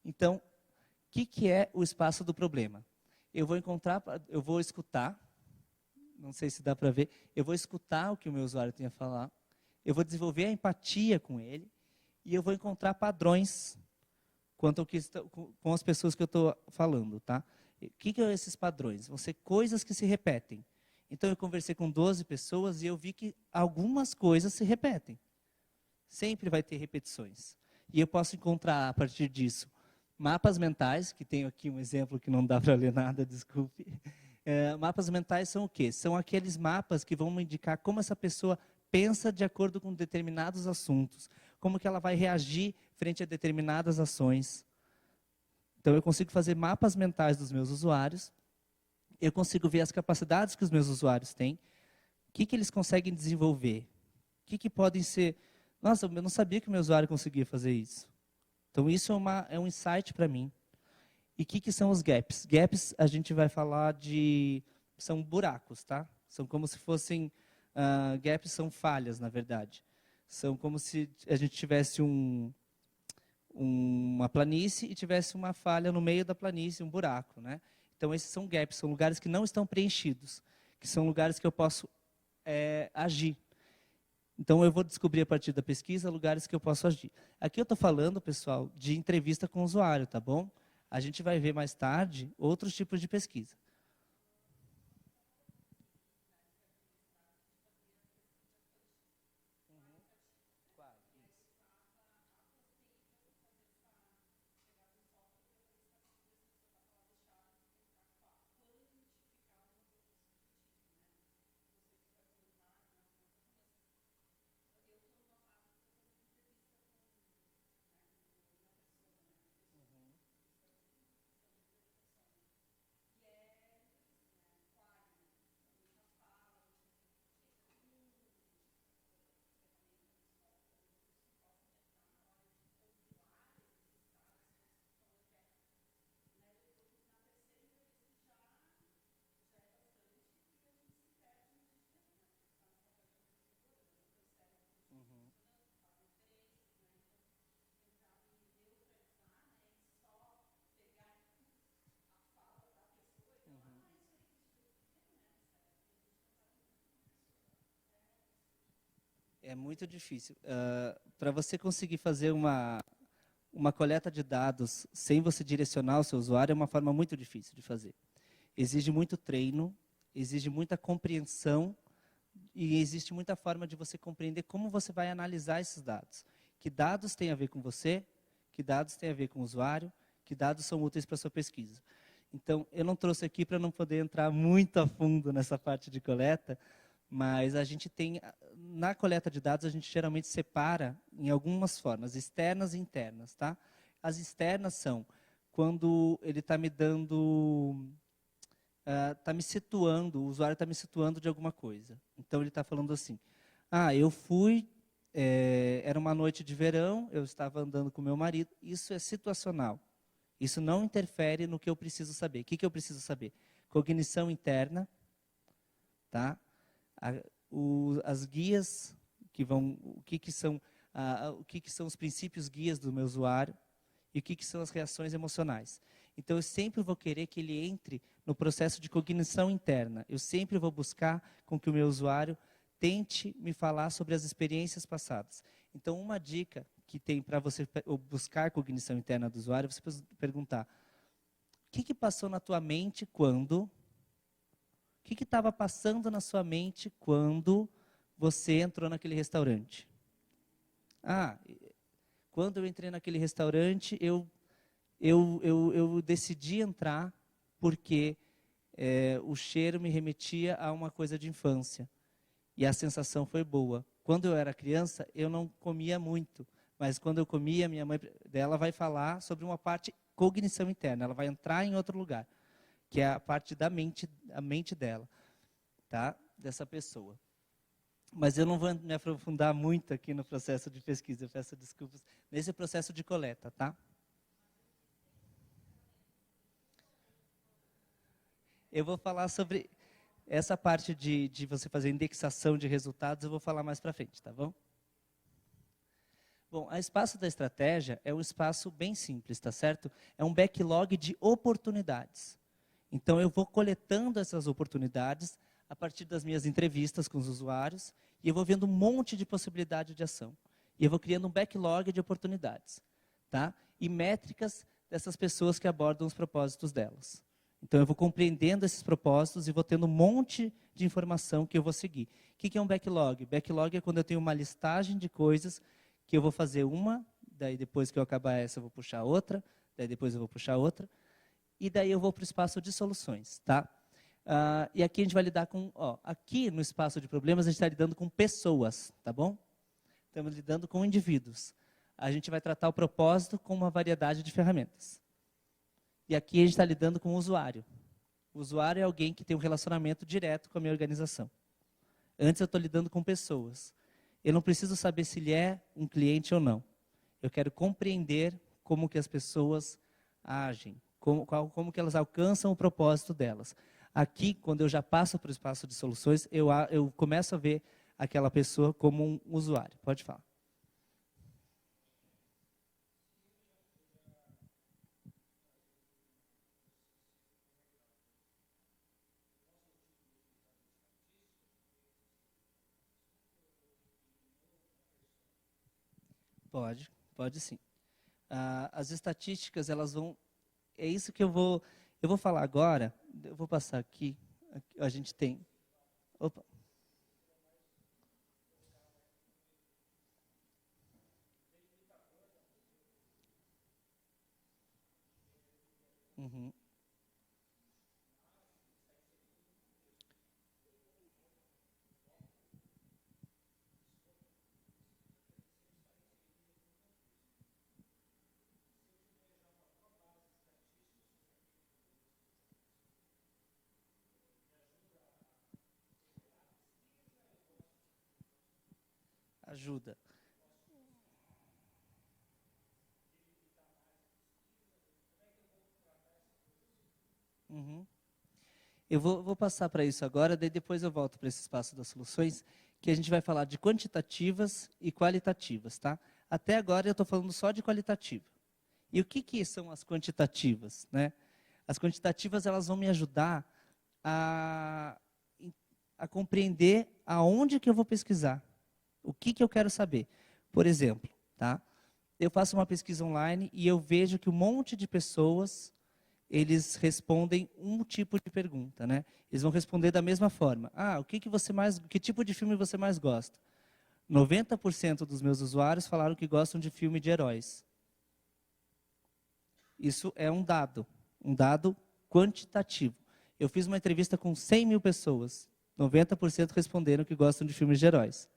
Então, o que é o espaço do problema? Eu vou escutar, não sei se dá para ver, eu vou escutar o que o meu usuário tem a falar, eu vou desenvolver a empatia com ele e eu vou encontrar padrões quanto ao com as pessoas que eu estou falando. Tá? O que são esses padrões? Vão ser coisas que se repetem. Então, eu conversei com 12 pessoas e eu vi que algumas coisas se repetem. Sempre vai ter repetições. E eu posso encontrar, a partir disso, mapas mentais, que tenho aqui um exemplo que não dá para ler nada, desculpe. Mapas mentais são o quê? São aqueles mapas que vão me indicar como essa pessoa pensa de acordo com determinados assuntos, como que ela vai reagir frente a determinadas ações. Então, eu consigo fazer mapas mentais dos meus usuários, eu consigo ver as capacidades que os meus usuários têm, o que eles conseguem desenvolver, o que podem ser Nossa, eu não sabia que o meu usuário conseguia fazer isso. Então, isso é um insight para mim. E o que são os gaps? Gaps, a gente vai falar de... São buracos, tá? São como se fossem... gaps são falhas, na verdade. São como se a gente tivesse uma planície e tivesse uma falha no meio da planície, um buraco, né? Então, esses são gaps, são lugares que não estão preenchidos, que são lugares que eu posso agir. Então, eu vou descobrir a partir da pesquisa lugares que eu posso agir. Aqui eu estou falando, pessoal, de entrevista com o usuário, tá bom? A gente vai ver mais tarde outros tipos de pesquisa. É muito difícil. Para você conseguir fazer uma coleta de dados sem você direcionar o seu usuário é uma forma muito difícil de fazer. Exige muito treino, exige muita compreensão e existe muita forma de você compreender como você vai analisar esses dados. Que dados têm a ver com você, que dados têm a ver com o usuário, que dados são úteis para a sua pesquisa. Então, eu não trouxe aqui para não poder entrar muito a fundo nessa parte de coleta, mas a gente tem, na coleta de dados, a gente geralmente separa em algumas formas, externas e internas, tá? As externas são quando ele está me dando, está me situando, o usuário está me situando de alguma coisa. Então, ele está falando assim, eu fui, era uma noite de verão, eu estava andando com meu marido, isso é situacional. Isso não interfere no que eu preciso saber. O que eu preciso saber? Cognição interna, tá? As guias que vão, o que são os princípios guias do meu usuário e o que são as reações emocionais. Então, eu sempre vou querer que ele entre no processo de cognição interna. Eu sempre vou buscar com que o meu usuário tente me falar sobre as experiências passadas. Então, uma dica que tem para você buscar cognição interna do usuário, você perguntar, o que passou na tua mente quando... O que estava passando na sua mente quando você entrou naquele restaurante? Quando eu entrei naquele restaurante, eu decidi entrar porque o cheiro me remetia a uma coisa de infância. E a sensação foi boa. Quando eu era criança, eu não comia muito. Mas quando eu comia, minha mãe dela vai falar sobre uma parte cognição interna. Ela vai entrar em outro lugar, que é a parte da mente, a mente dela, tá? Dessa pessoa. Mas eu não vou me aprofundar muito aqui no processo de pesquisa, eu peço desculpas, nesse processo de coleta, tá? Eu vou falar sobre essa parte de você fazer indexação de resultados, eu vou falar mais para frente, tá bom? Bom, a espaço da estratégia é um espaço bem simples, tá certo? É um backlog de oportunidades. Então, eu vou coletando essas oportunidades a partir das minhas entrevistas com os usuários e eu vou vendo um monte de possibilidade de ação. E eu vou criando um backlog de oportunidades, tá? E métricas dessas pessoas que abordam os propósitos delas. Então, eu vou compreendendo esses propósitos e vou tendo um monte de informação que eu vou seguir. O que é um backlog? Backlog é quando eu tenho uma listagem de coisas que eu vou fazer uma, daí depois que eu acabar essa eu vou puxar outra, daí depois eu vou puxar outra, e daí eu vou para o espaço de soluções, tá? E aqui a gente vai lidar com, aqui no espaço de problemas a gente está lidando com pessoas, tá bom? Estamos lidando com indivíduos. A gente vai tratar o propósito com uma variedade de ferramentas. E aqui a gente está lidando com o usuário. O usuário é alguém que tem um relacionamento direto com a minha organização. Antes eu estou lidando com pessoas. Eu não preciso saber se ele é um cliente ou não. Eu quero compreender como que as pessoas agem, como que elas alcançam o propósito delas. Aqui, quando eu já passo para o espaço de soluções, eu começo a ver aquela pessoa como um usuário. Pode falar. Pode sim. As estatísticas, elas vão... É isso que eu vou falar agora. Eu vou passar aqui. A gente tem... Opa. Uhum. Ajuda. Uhum. Eu vou passar para isso agora, daí depois eu volto para esse espaço das soluções, que a gente vai falar de quantitativas e qualitativas, tá? Até agora eu estou falando só de qualitativa. E o que, que são as quantitativas, né? As quantitativas, elas vão me ajudar a, a compreender aonde que eu vou pesquisar, o que, que eu quero saber. Por exemplo, tá? Eu faço uma pesquisa online e eu vejo que um monte de pessoas eles respondem um tipo de pergunta, né? Eles vão responder da mesma forma. O que que tipo de filme você mais gosta? 90% dos meus usuários falaram que gostam de filme de heróis. Isso é um dado quantitativo. Eu fiz uma entrevista com 100 mil pessoas, 90% responderam que gostam de filmes de heróis.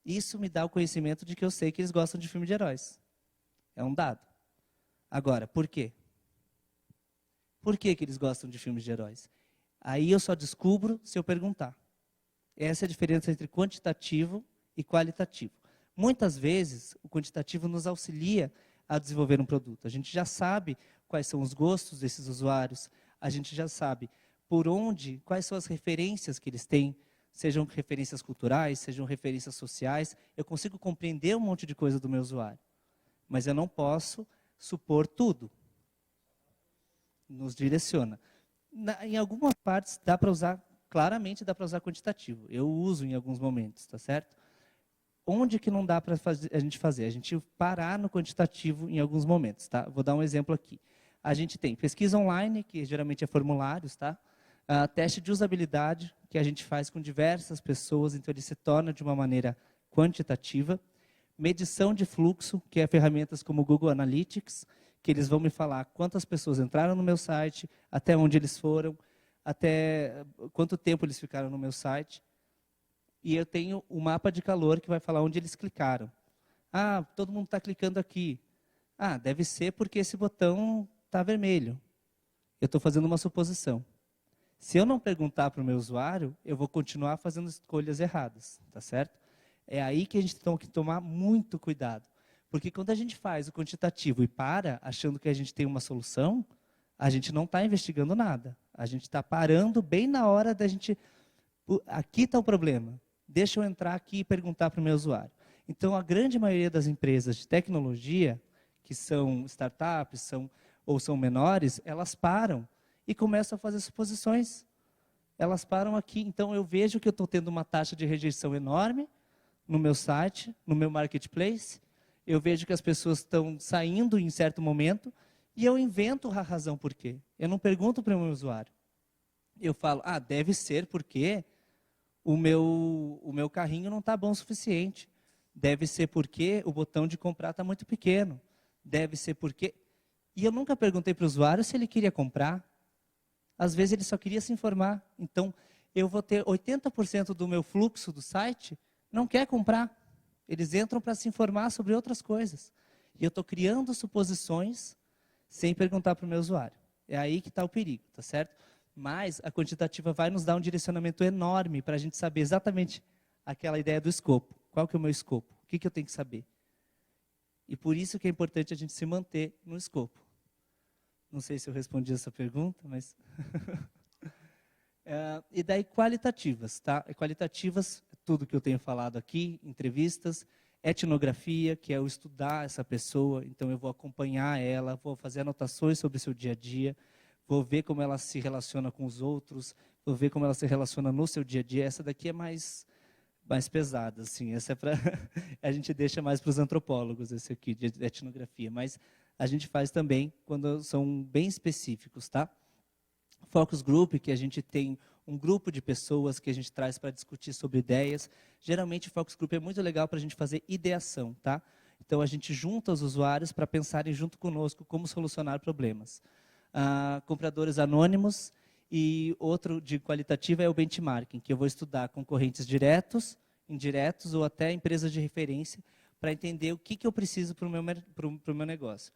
Isso me dá o conhecimento de que eu sei que eles gostam de filme de heróis. É um dado. Agora, por quê? Por que que eles gostam de filmes de heróis? Aí eu só descubro se eu perguntar. Essa é a diferença entre quantitativo e qualitativo. Muitas vezes, o quantitativo nos auxilia a desenvolver um produto. A gente já sabe quais são os gostos desses usuários, a gente já sabe por onde, quais são as referências que eles têm, sejam referências culturais, sejam referências sociais. Eu consigo compreender um monte de coisa do meu usuário, mas eu não posso supor tudo. Nos direciona. Em algumas partes dá para usar, claramente dá para usar quantitativo. Eu uso em alguns momentos, tá certo? Onde que não dá para a gente fazer? A gente parar no quantitativo em alguns momentos, tá? Vou dar um exemplo aqui. A gente tem pesquisa online, que geralmente é formulários, tá? Teste de usabilidade, que a gente faz com diversas pessoas, então ele se torna de uma maneira quantitativa. Medição de fluxo, que é ferramentas como o Google Analytics, que eles vão me falar quantas pessoas entraram no meu site, até onde eles foram, até quanto tempo eles ficaram no meu site. E eu tenho o mapa de calor que vai falar onde eles clicaram. Todo mundo está clicando aqui. Deve ser porque esse botão está vermelho. Eu estou fazendo uma suposição. Se eu não perguntar para o meu usuário, eu vou continuar fazendo escolhas erradas, tá certo? É aí que a gente tem que tomar muito cuidado. Porque quando a gente faz o quantitativo e para, achando que a gente tem uma solução, a gente não está investigando nada. A gente está parando bem na hora da gente... Aqui está o problema. Deixa eu entrar aqui e perguntar para o meu usuário. Então, a grande maioria das empresas de tecnologia, que são startups ou são menores, elas param e começam a fazer suposições. Elas param aqui. Então, eu vejo que eu estou tendo uma taxa de rejeição enorme no meu site, no meu marketplace. Eu vejo que as pessoas estão saindo em certo momento e eu invento a razão por quê. Eu não pergunto para o meu usuário. Eu falo, deve ser porque o meu carrinho não está bom o suficiente. Deve ser porque o botão de comprar está muito pequeno. Deve ser porque... E eu nunca perguntei para o usuário se ele queria comprar. Às vezes ele só queria se informar. Então, eu vou ter 80% do meu fluxo do site não quer comprar. Eles entram para se informar sobre outras coisas. E eu estou criando suposições sem perguntar para o meu usuário. É aí que está o perigo, tá certo? Mas a quantitativa vai nos dar um direcionamento enorme para a gente saber exatamente aquela ideia do escopo. Qual que é o meu escopo? O que eu tenho que saber? E por isso que é importante a gente se manter no escopo. Não sei se eu respondi essa pergunta, mas... e daí qualitativas, tá? Qualitativas, tudo que eu tenho falado aqui, entrevistas, etnografia, que é eu estudar essa pessoa, então eu vou acompanhar ela, vou fazer anotações sobre o seu dia a dia, vou ver como ela se relaciona com os outros, vou ver como ela se relaciona no seu dia a dia. Essa daqui é mais pesada, assim, essa é para a gente deixa mais para os antropólogos, esse aqui de etnografia, mas a gente faz também quando são bem específicos, tá? Focus Group, que a gente tem um grupo de pessoas que a gente traz para discutir sobre ideias. Geralmente, o Focus Group é muito legal para a gente fazer ideação, tá? Então, a gente junta os usuários para pensarem junto conosco como solucionar problemas. Compradores anônimos e outro de qualitativa é o benchmarking, que eu vou estudar concorrentes diretos, indiretos ou até empresas de referência para entender o que eu preciso para o meu negócio.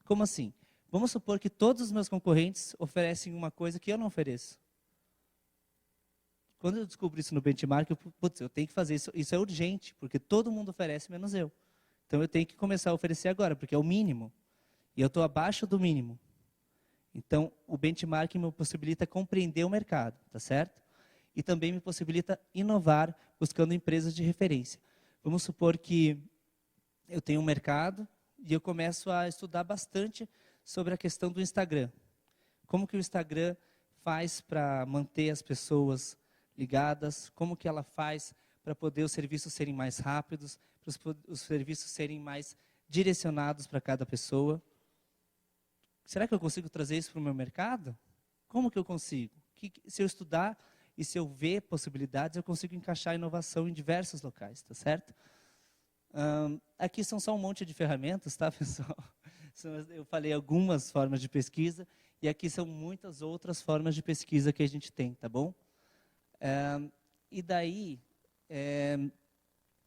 Como assim? Vamos supor que todos os meus concorrentes oferecem uma coisa que eu não ofereço. Quando eu descubro isso no benchmark, eu tenho que fazer isso. Isso é urgente, porque todo mundo oferece, menos eu. Então, eu tenho que começar a oferecer agora, porque é o mínimo. E eu estou abaixo do mínimo. Então, o benchmark me possibilita compreender o mercado, tá certo? E também me possibilita inovar, buscando empresas de referência. Vamos supor que eu tenho um mercado e eu começo a estudar bastante sobre a questão do Instagram. Como que o Instagram faz para manter as pessoas ligadas, como que ela faz para poder os serviços serem mais rápidos, para os serviços serem mais direcionados para cada pessoa. Será que eu consigo trazer isso para o meu mercado? Como que eu consigo? Se eu estudar e se eu ver possibilidades, eu consigo encaixar a inovação em diversos locais, tá certo? Aqui são só um monte de ferramentas, tá, pessoal? Eu falei algumas formas de pesquisa, e aqui são muitas outras formas de pesquisa que a gente tem, tá bom? E daí,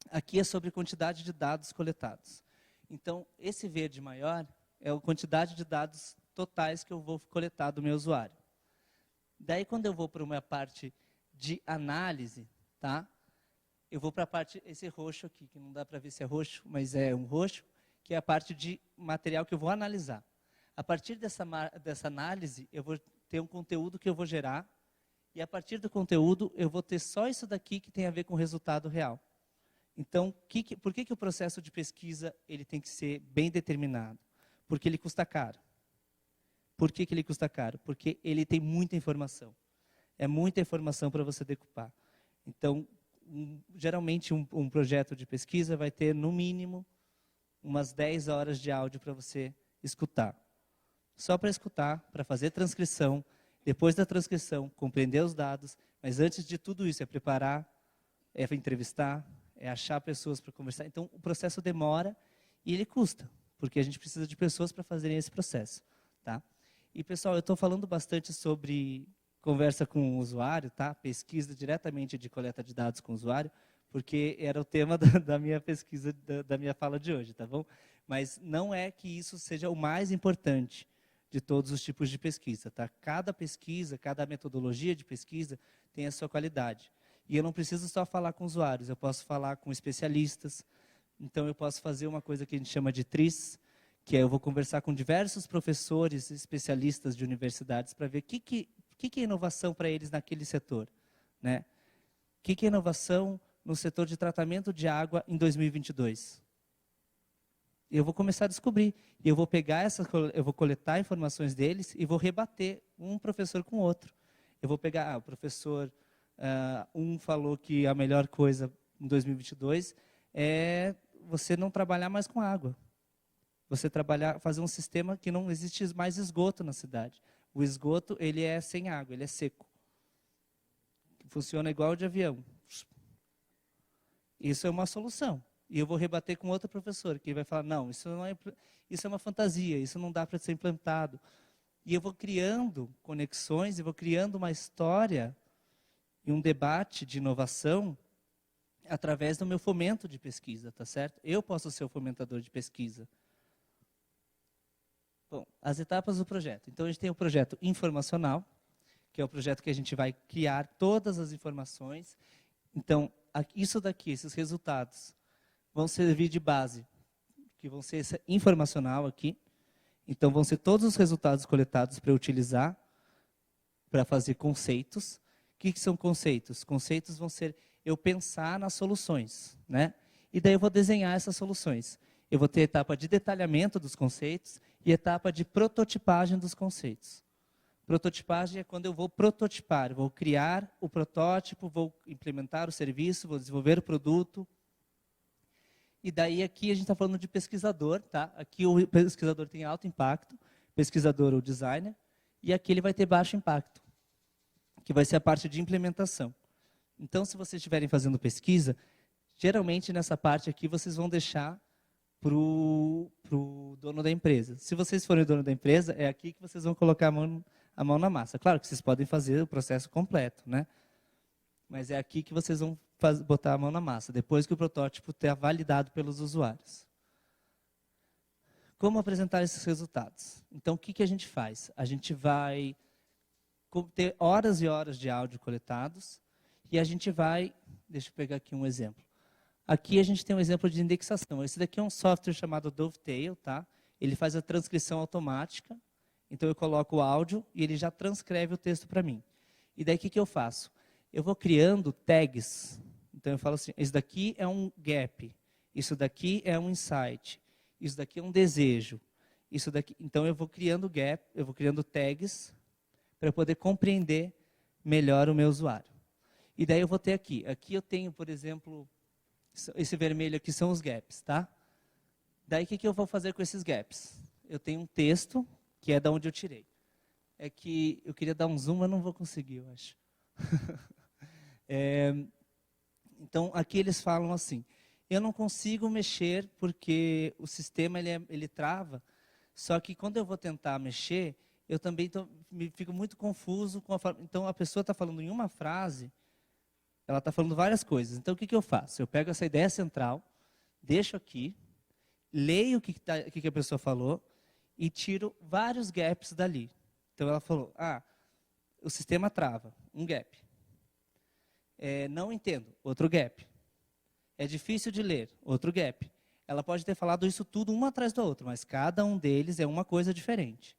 aqui é sobre quantidade de dados coletados. Então, esse verde maior é a quantidade de dados totais que eu vou coletar do meu usuário. Daí, quando eu vou para uma parte de análise, tá? Eu vou para a parte, esse roxo aqui, que não dá para ver se é roxo, mas é um roxo, que é a parte de material que eu vou analisar. A partir dessa análise, eu vou ter um conteúdo que eu vou gerar, e a partir do conteúdo, eu vou ter só isso daqui que tem a ver com o resultado real. Então, por que o processo de pesquisa ele tem que ser bem determinado? Porque ele custa caro. Por que ele custa caro? Porque ele tem muita informação. É muita informação para você decupar. Então, geralmente, um projeto de pesquisa vai ter, no mínimo, umas 10 horas de áudio para você escutar. Só para escutar, para fazer transcrição, depois da transcrição, compreender os dados, mas antes de tudo isso, é preparar, é entrevistar, é achar pessoas para conversar. Então, o processo demora e ele custa, porque a gente precisa de pessoas para fazerem esse processo. Tá? E, pessoal, eu estou falando bastante sobre conversa com o usuário, tá? Pesquisa diretamente de coleta de dados com o usuário, porque era o tema da minha pesquisa, da minha fala de hoje, tá bom? Mas não é que isso seja o mais importante de todos os tipos de pesquisa, tá? Cada pesquisa, cada metodologia de pesquisa tem a sua qualidade. E eu não preciso só falar com usuários, eu posso falar com especialistas. Então, eu posso fazer uma coisa que a gente chama de TRIZ, que é eu vou conversar com diversos professores, especialistas de universidades, para ver o que é inovação para eles naquele setor, né? O que é inovação no setor de tratamento de água em 2022? Eu vou começar a descobrir. E eu vou pegar eu vou coletar informações deles e vou rebater um professor com o outro. Eu vou pegar, o professor, um falou que a melhor coisa em 2022 é você não trabalhar mais com água. Você fazer um sistema que não existe mais esgoto na cidade. O esgoto, ele é sem água, ele é seco. Funciona igual de avião. Isso é uma solução. E eu vou rebater com outro professor, que vai falar, não, isso é uma fantasia, isso não dá para ser implantado. E eu vou criando conexões, e vou criando uma história e um debate de inovação através do meu fomento de pesquisa, tá certo? Eu posso ser o fomentador de pesquisa. Bom, as etapas do projeto. Então, a gente tem o projeto informacional, que é o projeto que a gente vai criar todas as informações. Então, isso daqui, esses resultados, vão servir de base, que vão ser essa informacional aqui. Então, vão ser todos os resultados coletados para eu utilizar, para fazer conceitos. O que são conceitos? Conceitos vão ser eu pensar nas soluções, né? E daí eu vou desenhar essas soluções. Eu vou ter etapa de detalhamento dos conceitos e etapa de prototipagem dos conceitos. Prototipagem é quando eu vou prototipar, vou criar o protótipo, vou implementar o serviço, vou desenvolver o produto. E daí aqui a gente está falando de pesquisador, tá? Aqui o pesquisador tem alto impacto, pesquisador ou designer, e aqui ele vai ter baixo impacto, que vai ser a parte de implementação. Então, se vocês estiverem fazendo pesquisa, geralmente nessa parte aqui vocês vão deixar para o dono da empresa. Se vocês forem o dono da empresa, é aqui que vocês vão colocar a mão na massa. Claro que vocês podem fazer o processo completo, né? Mas é aqui que vocês vão botar a mão na massa, depois que o protótipo estiver validado pelos usuários. Como apresentar esses resultados? Então, o que a gente faz? A gente vai ter horas e horas de áudio coletados e a gente vai... Deixa eu pegar aqui um exemplo. Aqui a gente tem um exemplo de indexação. Esse daqui é um software chamado Dovetail, tá? Ele faz a transcrição automática. Então, eu coloco o áudio e ele já transcreve o texto para mim. E daí, o que eu faço? Eu vou criando tags. Então, eu falo assim, isso daqui é um gap, isso daqui é um insight, isso daqui é um desejo. Isso daqui. Então, eu vou criando gap, eu vou criando tags para poder compreender melhor o meu usuário. E daí, eu vou ter aqui. Aqui eu tenho, por exemplo, esse vermelho aqui são os gaps, tá? Daí, o que eu vou fazer com esses gaps? Eu tenho um texto, que é da onde eu tirei. É que eu queria dar um zoom, mas não vou conseguir, eu acho. Então, aqui eles falam assim, eu não consigo mexer porque o sistema ele trava, só que quando eu vou tentar mexer, eu também fico muito confuso com a forma. Então, a pessoa está falando em uma frase, ela está falando várias coisas. Então, o que eu faço? Eu pego essa ideia central, deixo aqui, leio o que a pessoa falou e tiro vários gaps dali. Então, ela falou, o sistema trava, um gap. Não entendo, outro gap. É difícil de ler, outro gap. Ela pode ter falado isso tudo um atrás do outro, mas cada um deles é uma coisa diferente.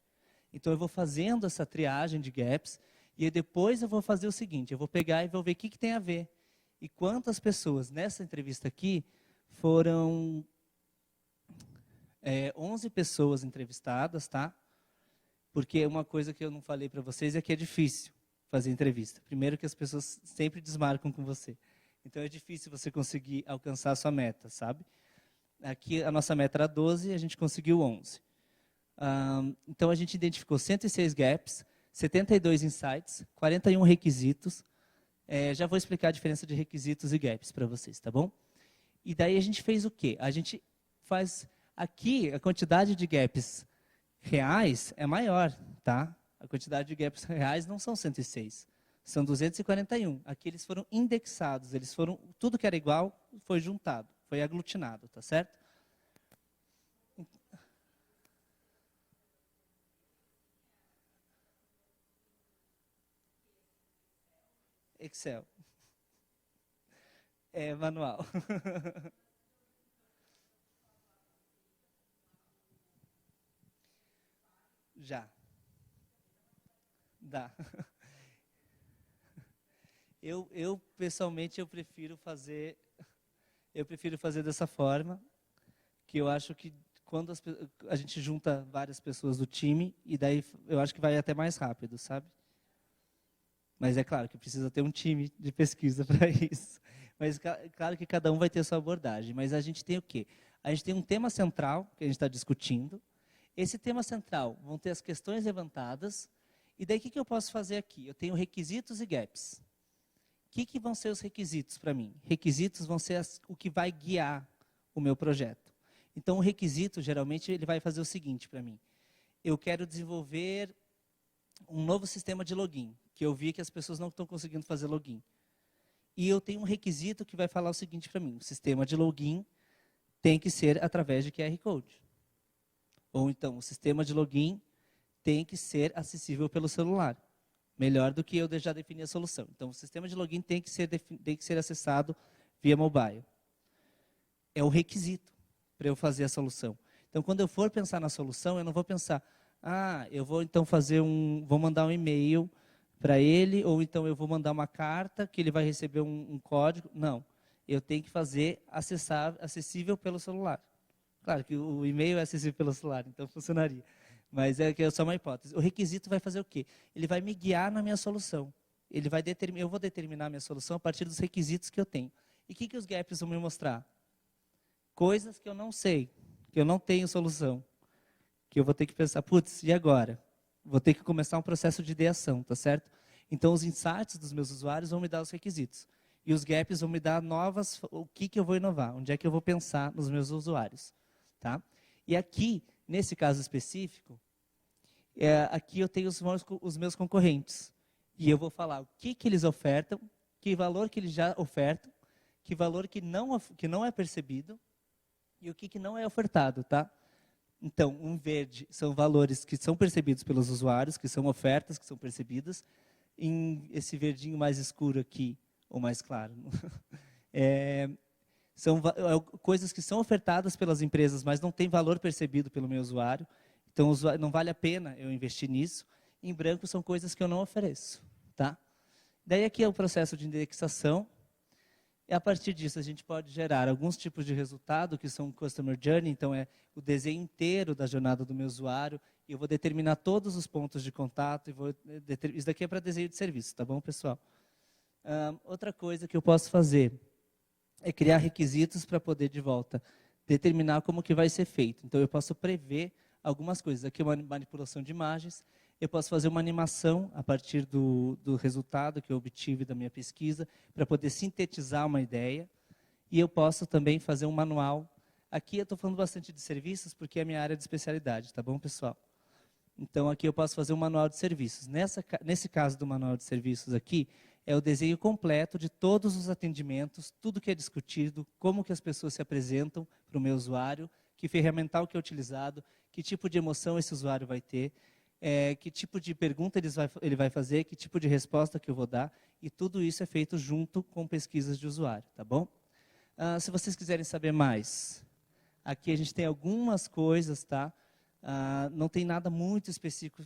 Então, eu vou fazendo essa triagem de gaps e depois eu vou fazer o seguinte, eu vou pegar e vou ver o que tem a ver. E quantas pessoas nessa entrevista aqui foram 11 pessoas entrevistadas, tá? Porque uma coisa que eu não falei para vocês é que é difícil fazer entrevista. Primeiro que as pessoas sempre desmarcam com você. Então, é difícil você conseguir alcançar a sua meta, sabe? Aqui, a nossa meta era 12 e a gente conseguiu 11. Então, a gente identificou 106 gaps, 72 insights, 41 requisitos. Já vou explicar a diferença de requisitos e gaps para vocês, tá bom? E daí, a gente fez o quê? A gente faz... Aqui, a quantidade de gaps reais é maior, tá? A quantidade de gaps reais não são 106, são 241. Aqui eles foram indexados, tudo que era igual foi juntado, foi aglutinado, tá certo? Excel. É manual. Já. Dá. Pessoalmente, eu prefiro fazer dessa forma, que eu acho que quando a gente junta várias pessoas do time, e daí eu acho que vai até mais rápido, sabe? Mas é claro que precisa ter um time de pesquisa para isso. Mas claro que cada um vai ter a sua abordagem. Mas a gente tem o quê? A gente tem um tema central que a gente está discutindo. Esse tema central vão ter as questões levantadas. E daí o que eu posso fazer aqui? Eu tenho requisitos e gaps. O que vão ser os requisitos para mim? Requisitos vão ser o que vai guiar o meu projeto. Então, o requisito, geralmente, ele vai fazer o seguinte para mim. Eu quero desenvolver um novo sistema de login, que eu vi que as pessoas não estão conseguindo fazer login. E eu tenho um requisito que vai falar o seguinte para mim. O sistema de login tem que ser através de QR Code. Ou então, o sistema de login tem que ser acessível pelo celular. Melhor do que eu já definir a solução. Então, o sistema de login tem que ser acessado via mobile. é o requisito para eu fazer a solução. Então, quando eu for pensar na solução, eu não vou pensar, eu vou então vou mandar um e-mail para ele, ou então eu vou mandar uma carta que ele vai receber um código. Não, eu tenho que fazer acessível pelo celular. Claro que o e-mail é acessível pelo celular, então funcionaria. Mas é só uma hipótese. O requisito vai fazer o quê? Ele vai me guiar na minha solução. Eu vou determinar a minha solução a partir dos requisitos que eu tenho. E o que os gaps vão me mostrar? Coisas que eu não sei, que eu não tenho solução. Que eu vou ter que pensar, putz, e agora? Vou ter que começar um processo de ideação, tá certo? Então, os insights dos meus usuários vão me dar os requisitos. E os gaps vão me dar o que eu vou inovar, onde é que eu vou pensar nos meus usuários. Tá? E aqui, nesse caso específico, aqui eu tenho os meus concorrentes. E eu vou falar o que eles ofertam, que valor que eles já ofertam, que valor que não é percebido e o que não é ofertado. Tá? Então, um verde são valores que são percebidos pelos usuários, que são ofertas que são percebidas. Em esse verdinho mais escuro aqui, ou mais claro, são coisas que são ofertadas pelas empresas, mas não tem valor percebido pelo meu usuário. Então, não vale a pena eu investir nisso. Em branco são coisas que eu não ofereço. Tá? Daí aqui é o processo de indexação. E a partir disso, a gente pode gerar alguns tipos de resultado, que são Customer Journey, então é o desenho inteiro da jornada do meu usuário, e eu vou determinar todos os pontos de contato, isso daqui é para desenho de serviço, tá bom, pessoal? Outra coisa que eu posso fazer é criar requisitos para poder, de volta, determinar como que vai ser feito. Então, eu posso prever algumas coisas. Aqui é uma manipulação de imagens. Eu posso fazer uma animação a partir do resultado que eu obtive da minha pesquisa, para poder sintetizar uma ideia. E eu posso também fazer um manual. Aqui eu estou falando bastante de serviços, porque é a minha área de especialidade, tá bom, pessoal? Então, aqui eu posso fazer um manual de serviços. Nesse caso do manual de serviços aqui, é o desenho completo de todos os atendimentos, tudo que é discutido, como que as pessoas se apresentam para o meu usuário, que ferramental que é utilizado, que tipo de emoção esse usuário vai ter, que tipo de pergunta ele vai fazer, que tipo de resposta que eu vou dar, e tudo isso é feito junto com pesquisas de usuário, tá bom? Se vocês quiserem saber mais, aqui a gente tem algumas coisas, tá? Não tem nada muito específico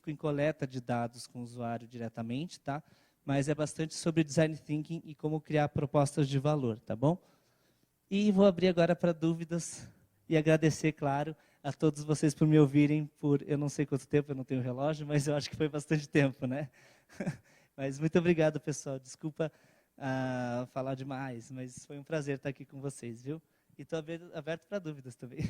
em coleta de dados com o usuário diretamente, tá? Mas é bastante sobre design thinking e como criar propostas de valor, tá bom? E vou abrir agora para dúvidas e agradecer, claro, a todos vocês por me ouvirem por, eu não sei quanto tempo, eu não tenho relógio, mas eu acho que foi bastante tempo, né? Mas muito obrigado, pessoal. Desculpa falar demais, mas foi um prazer estar aqui com vocês, viu? E estou aberto para dúvidas também.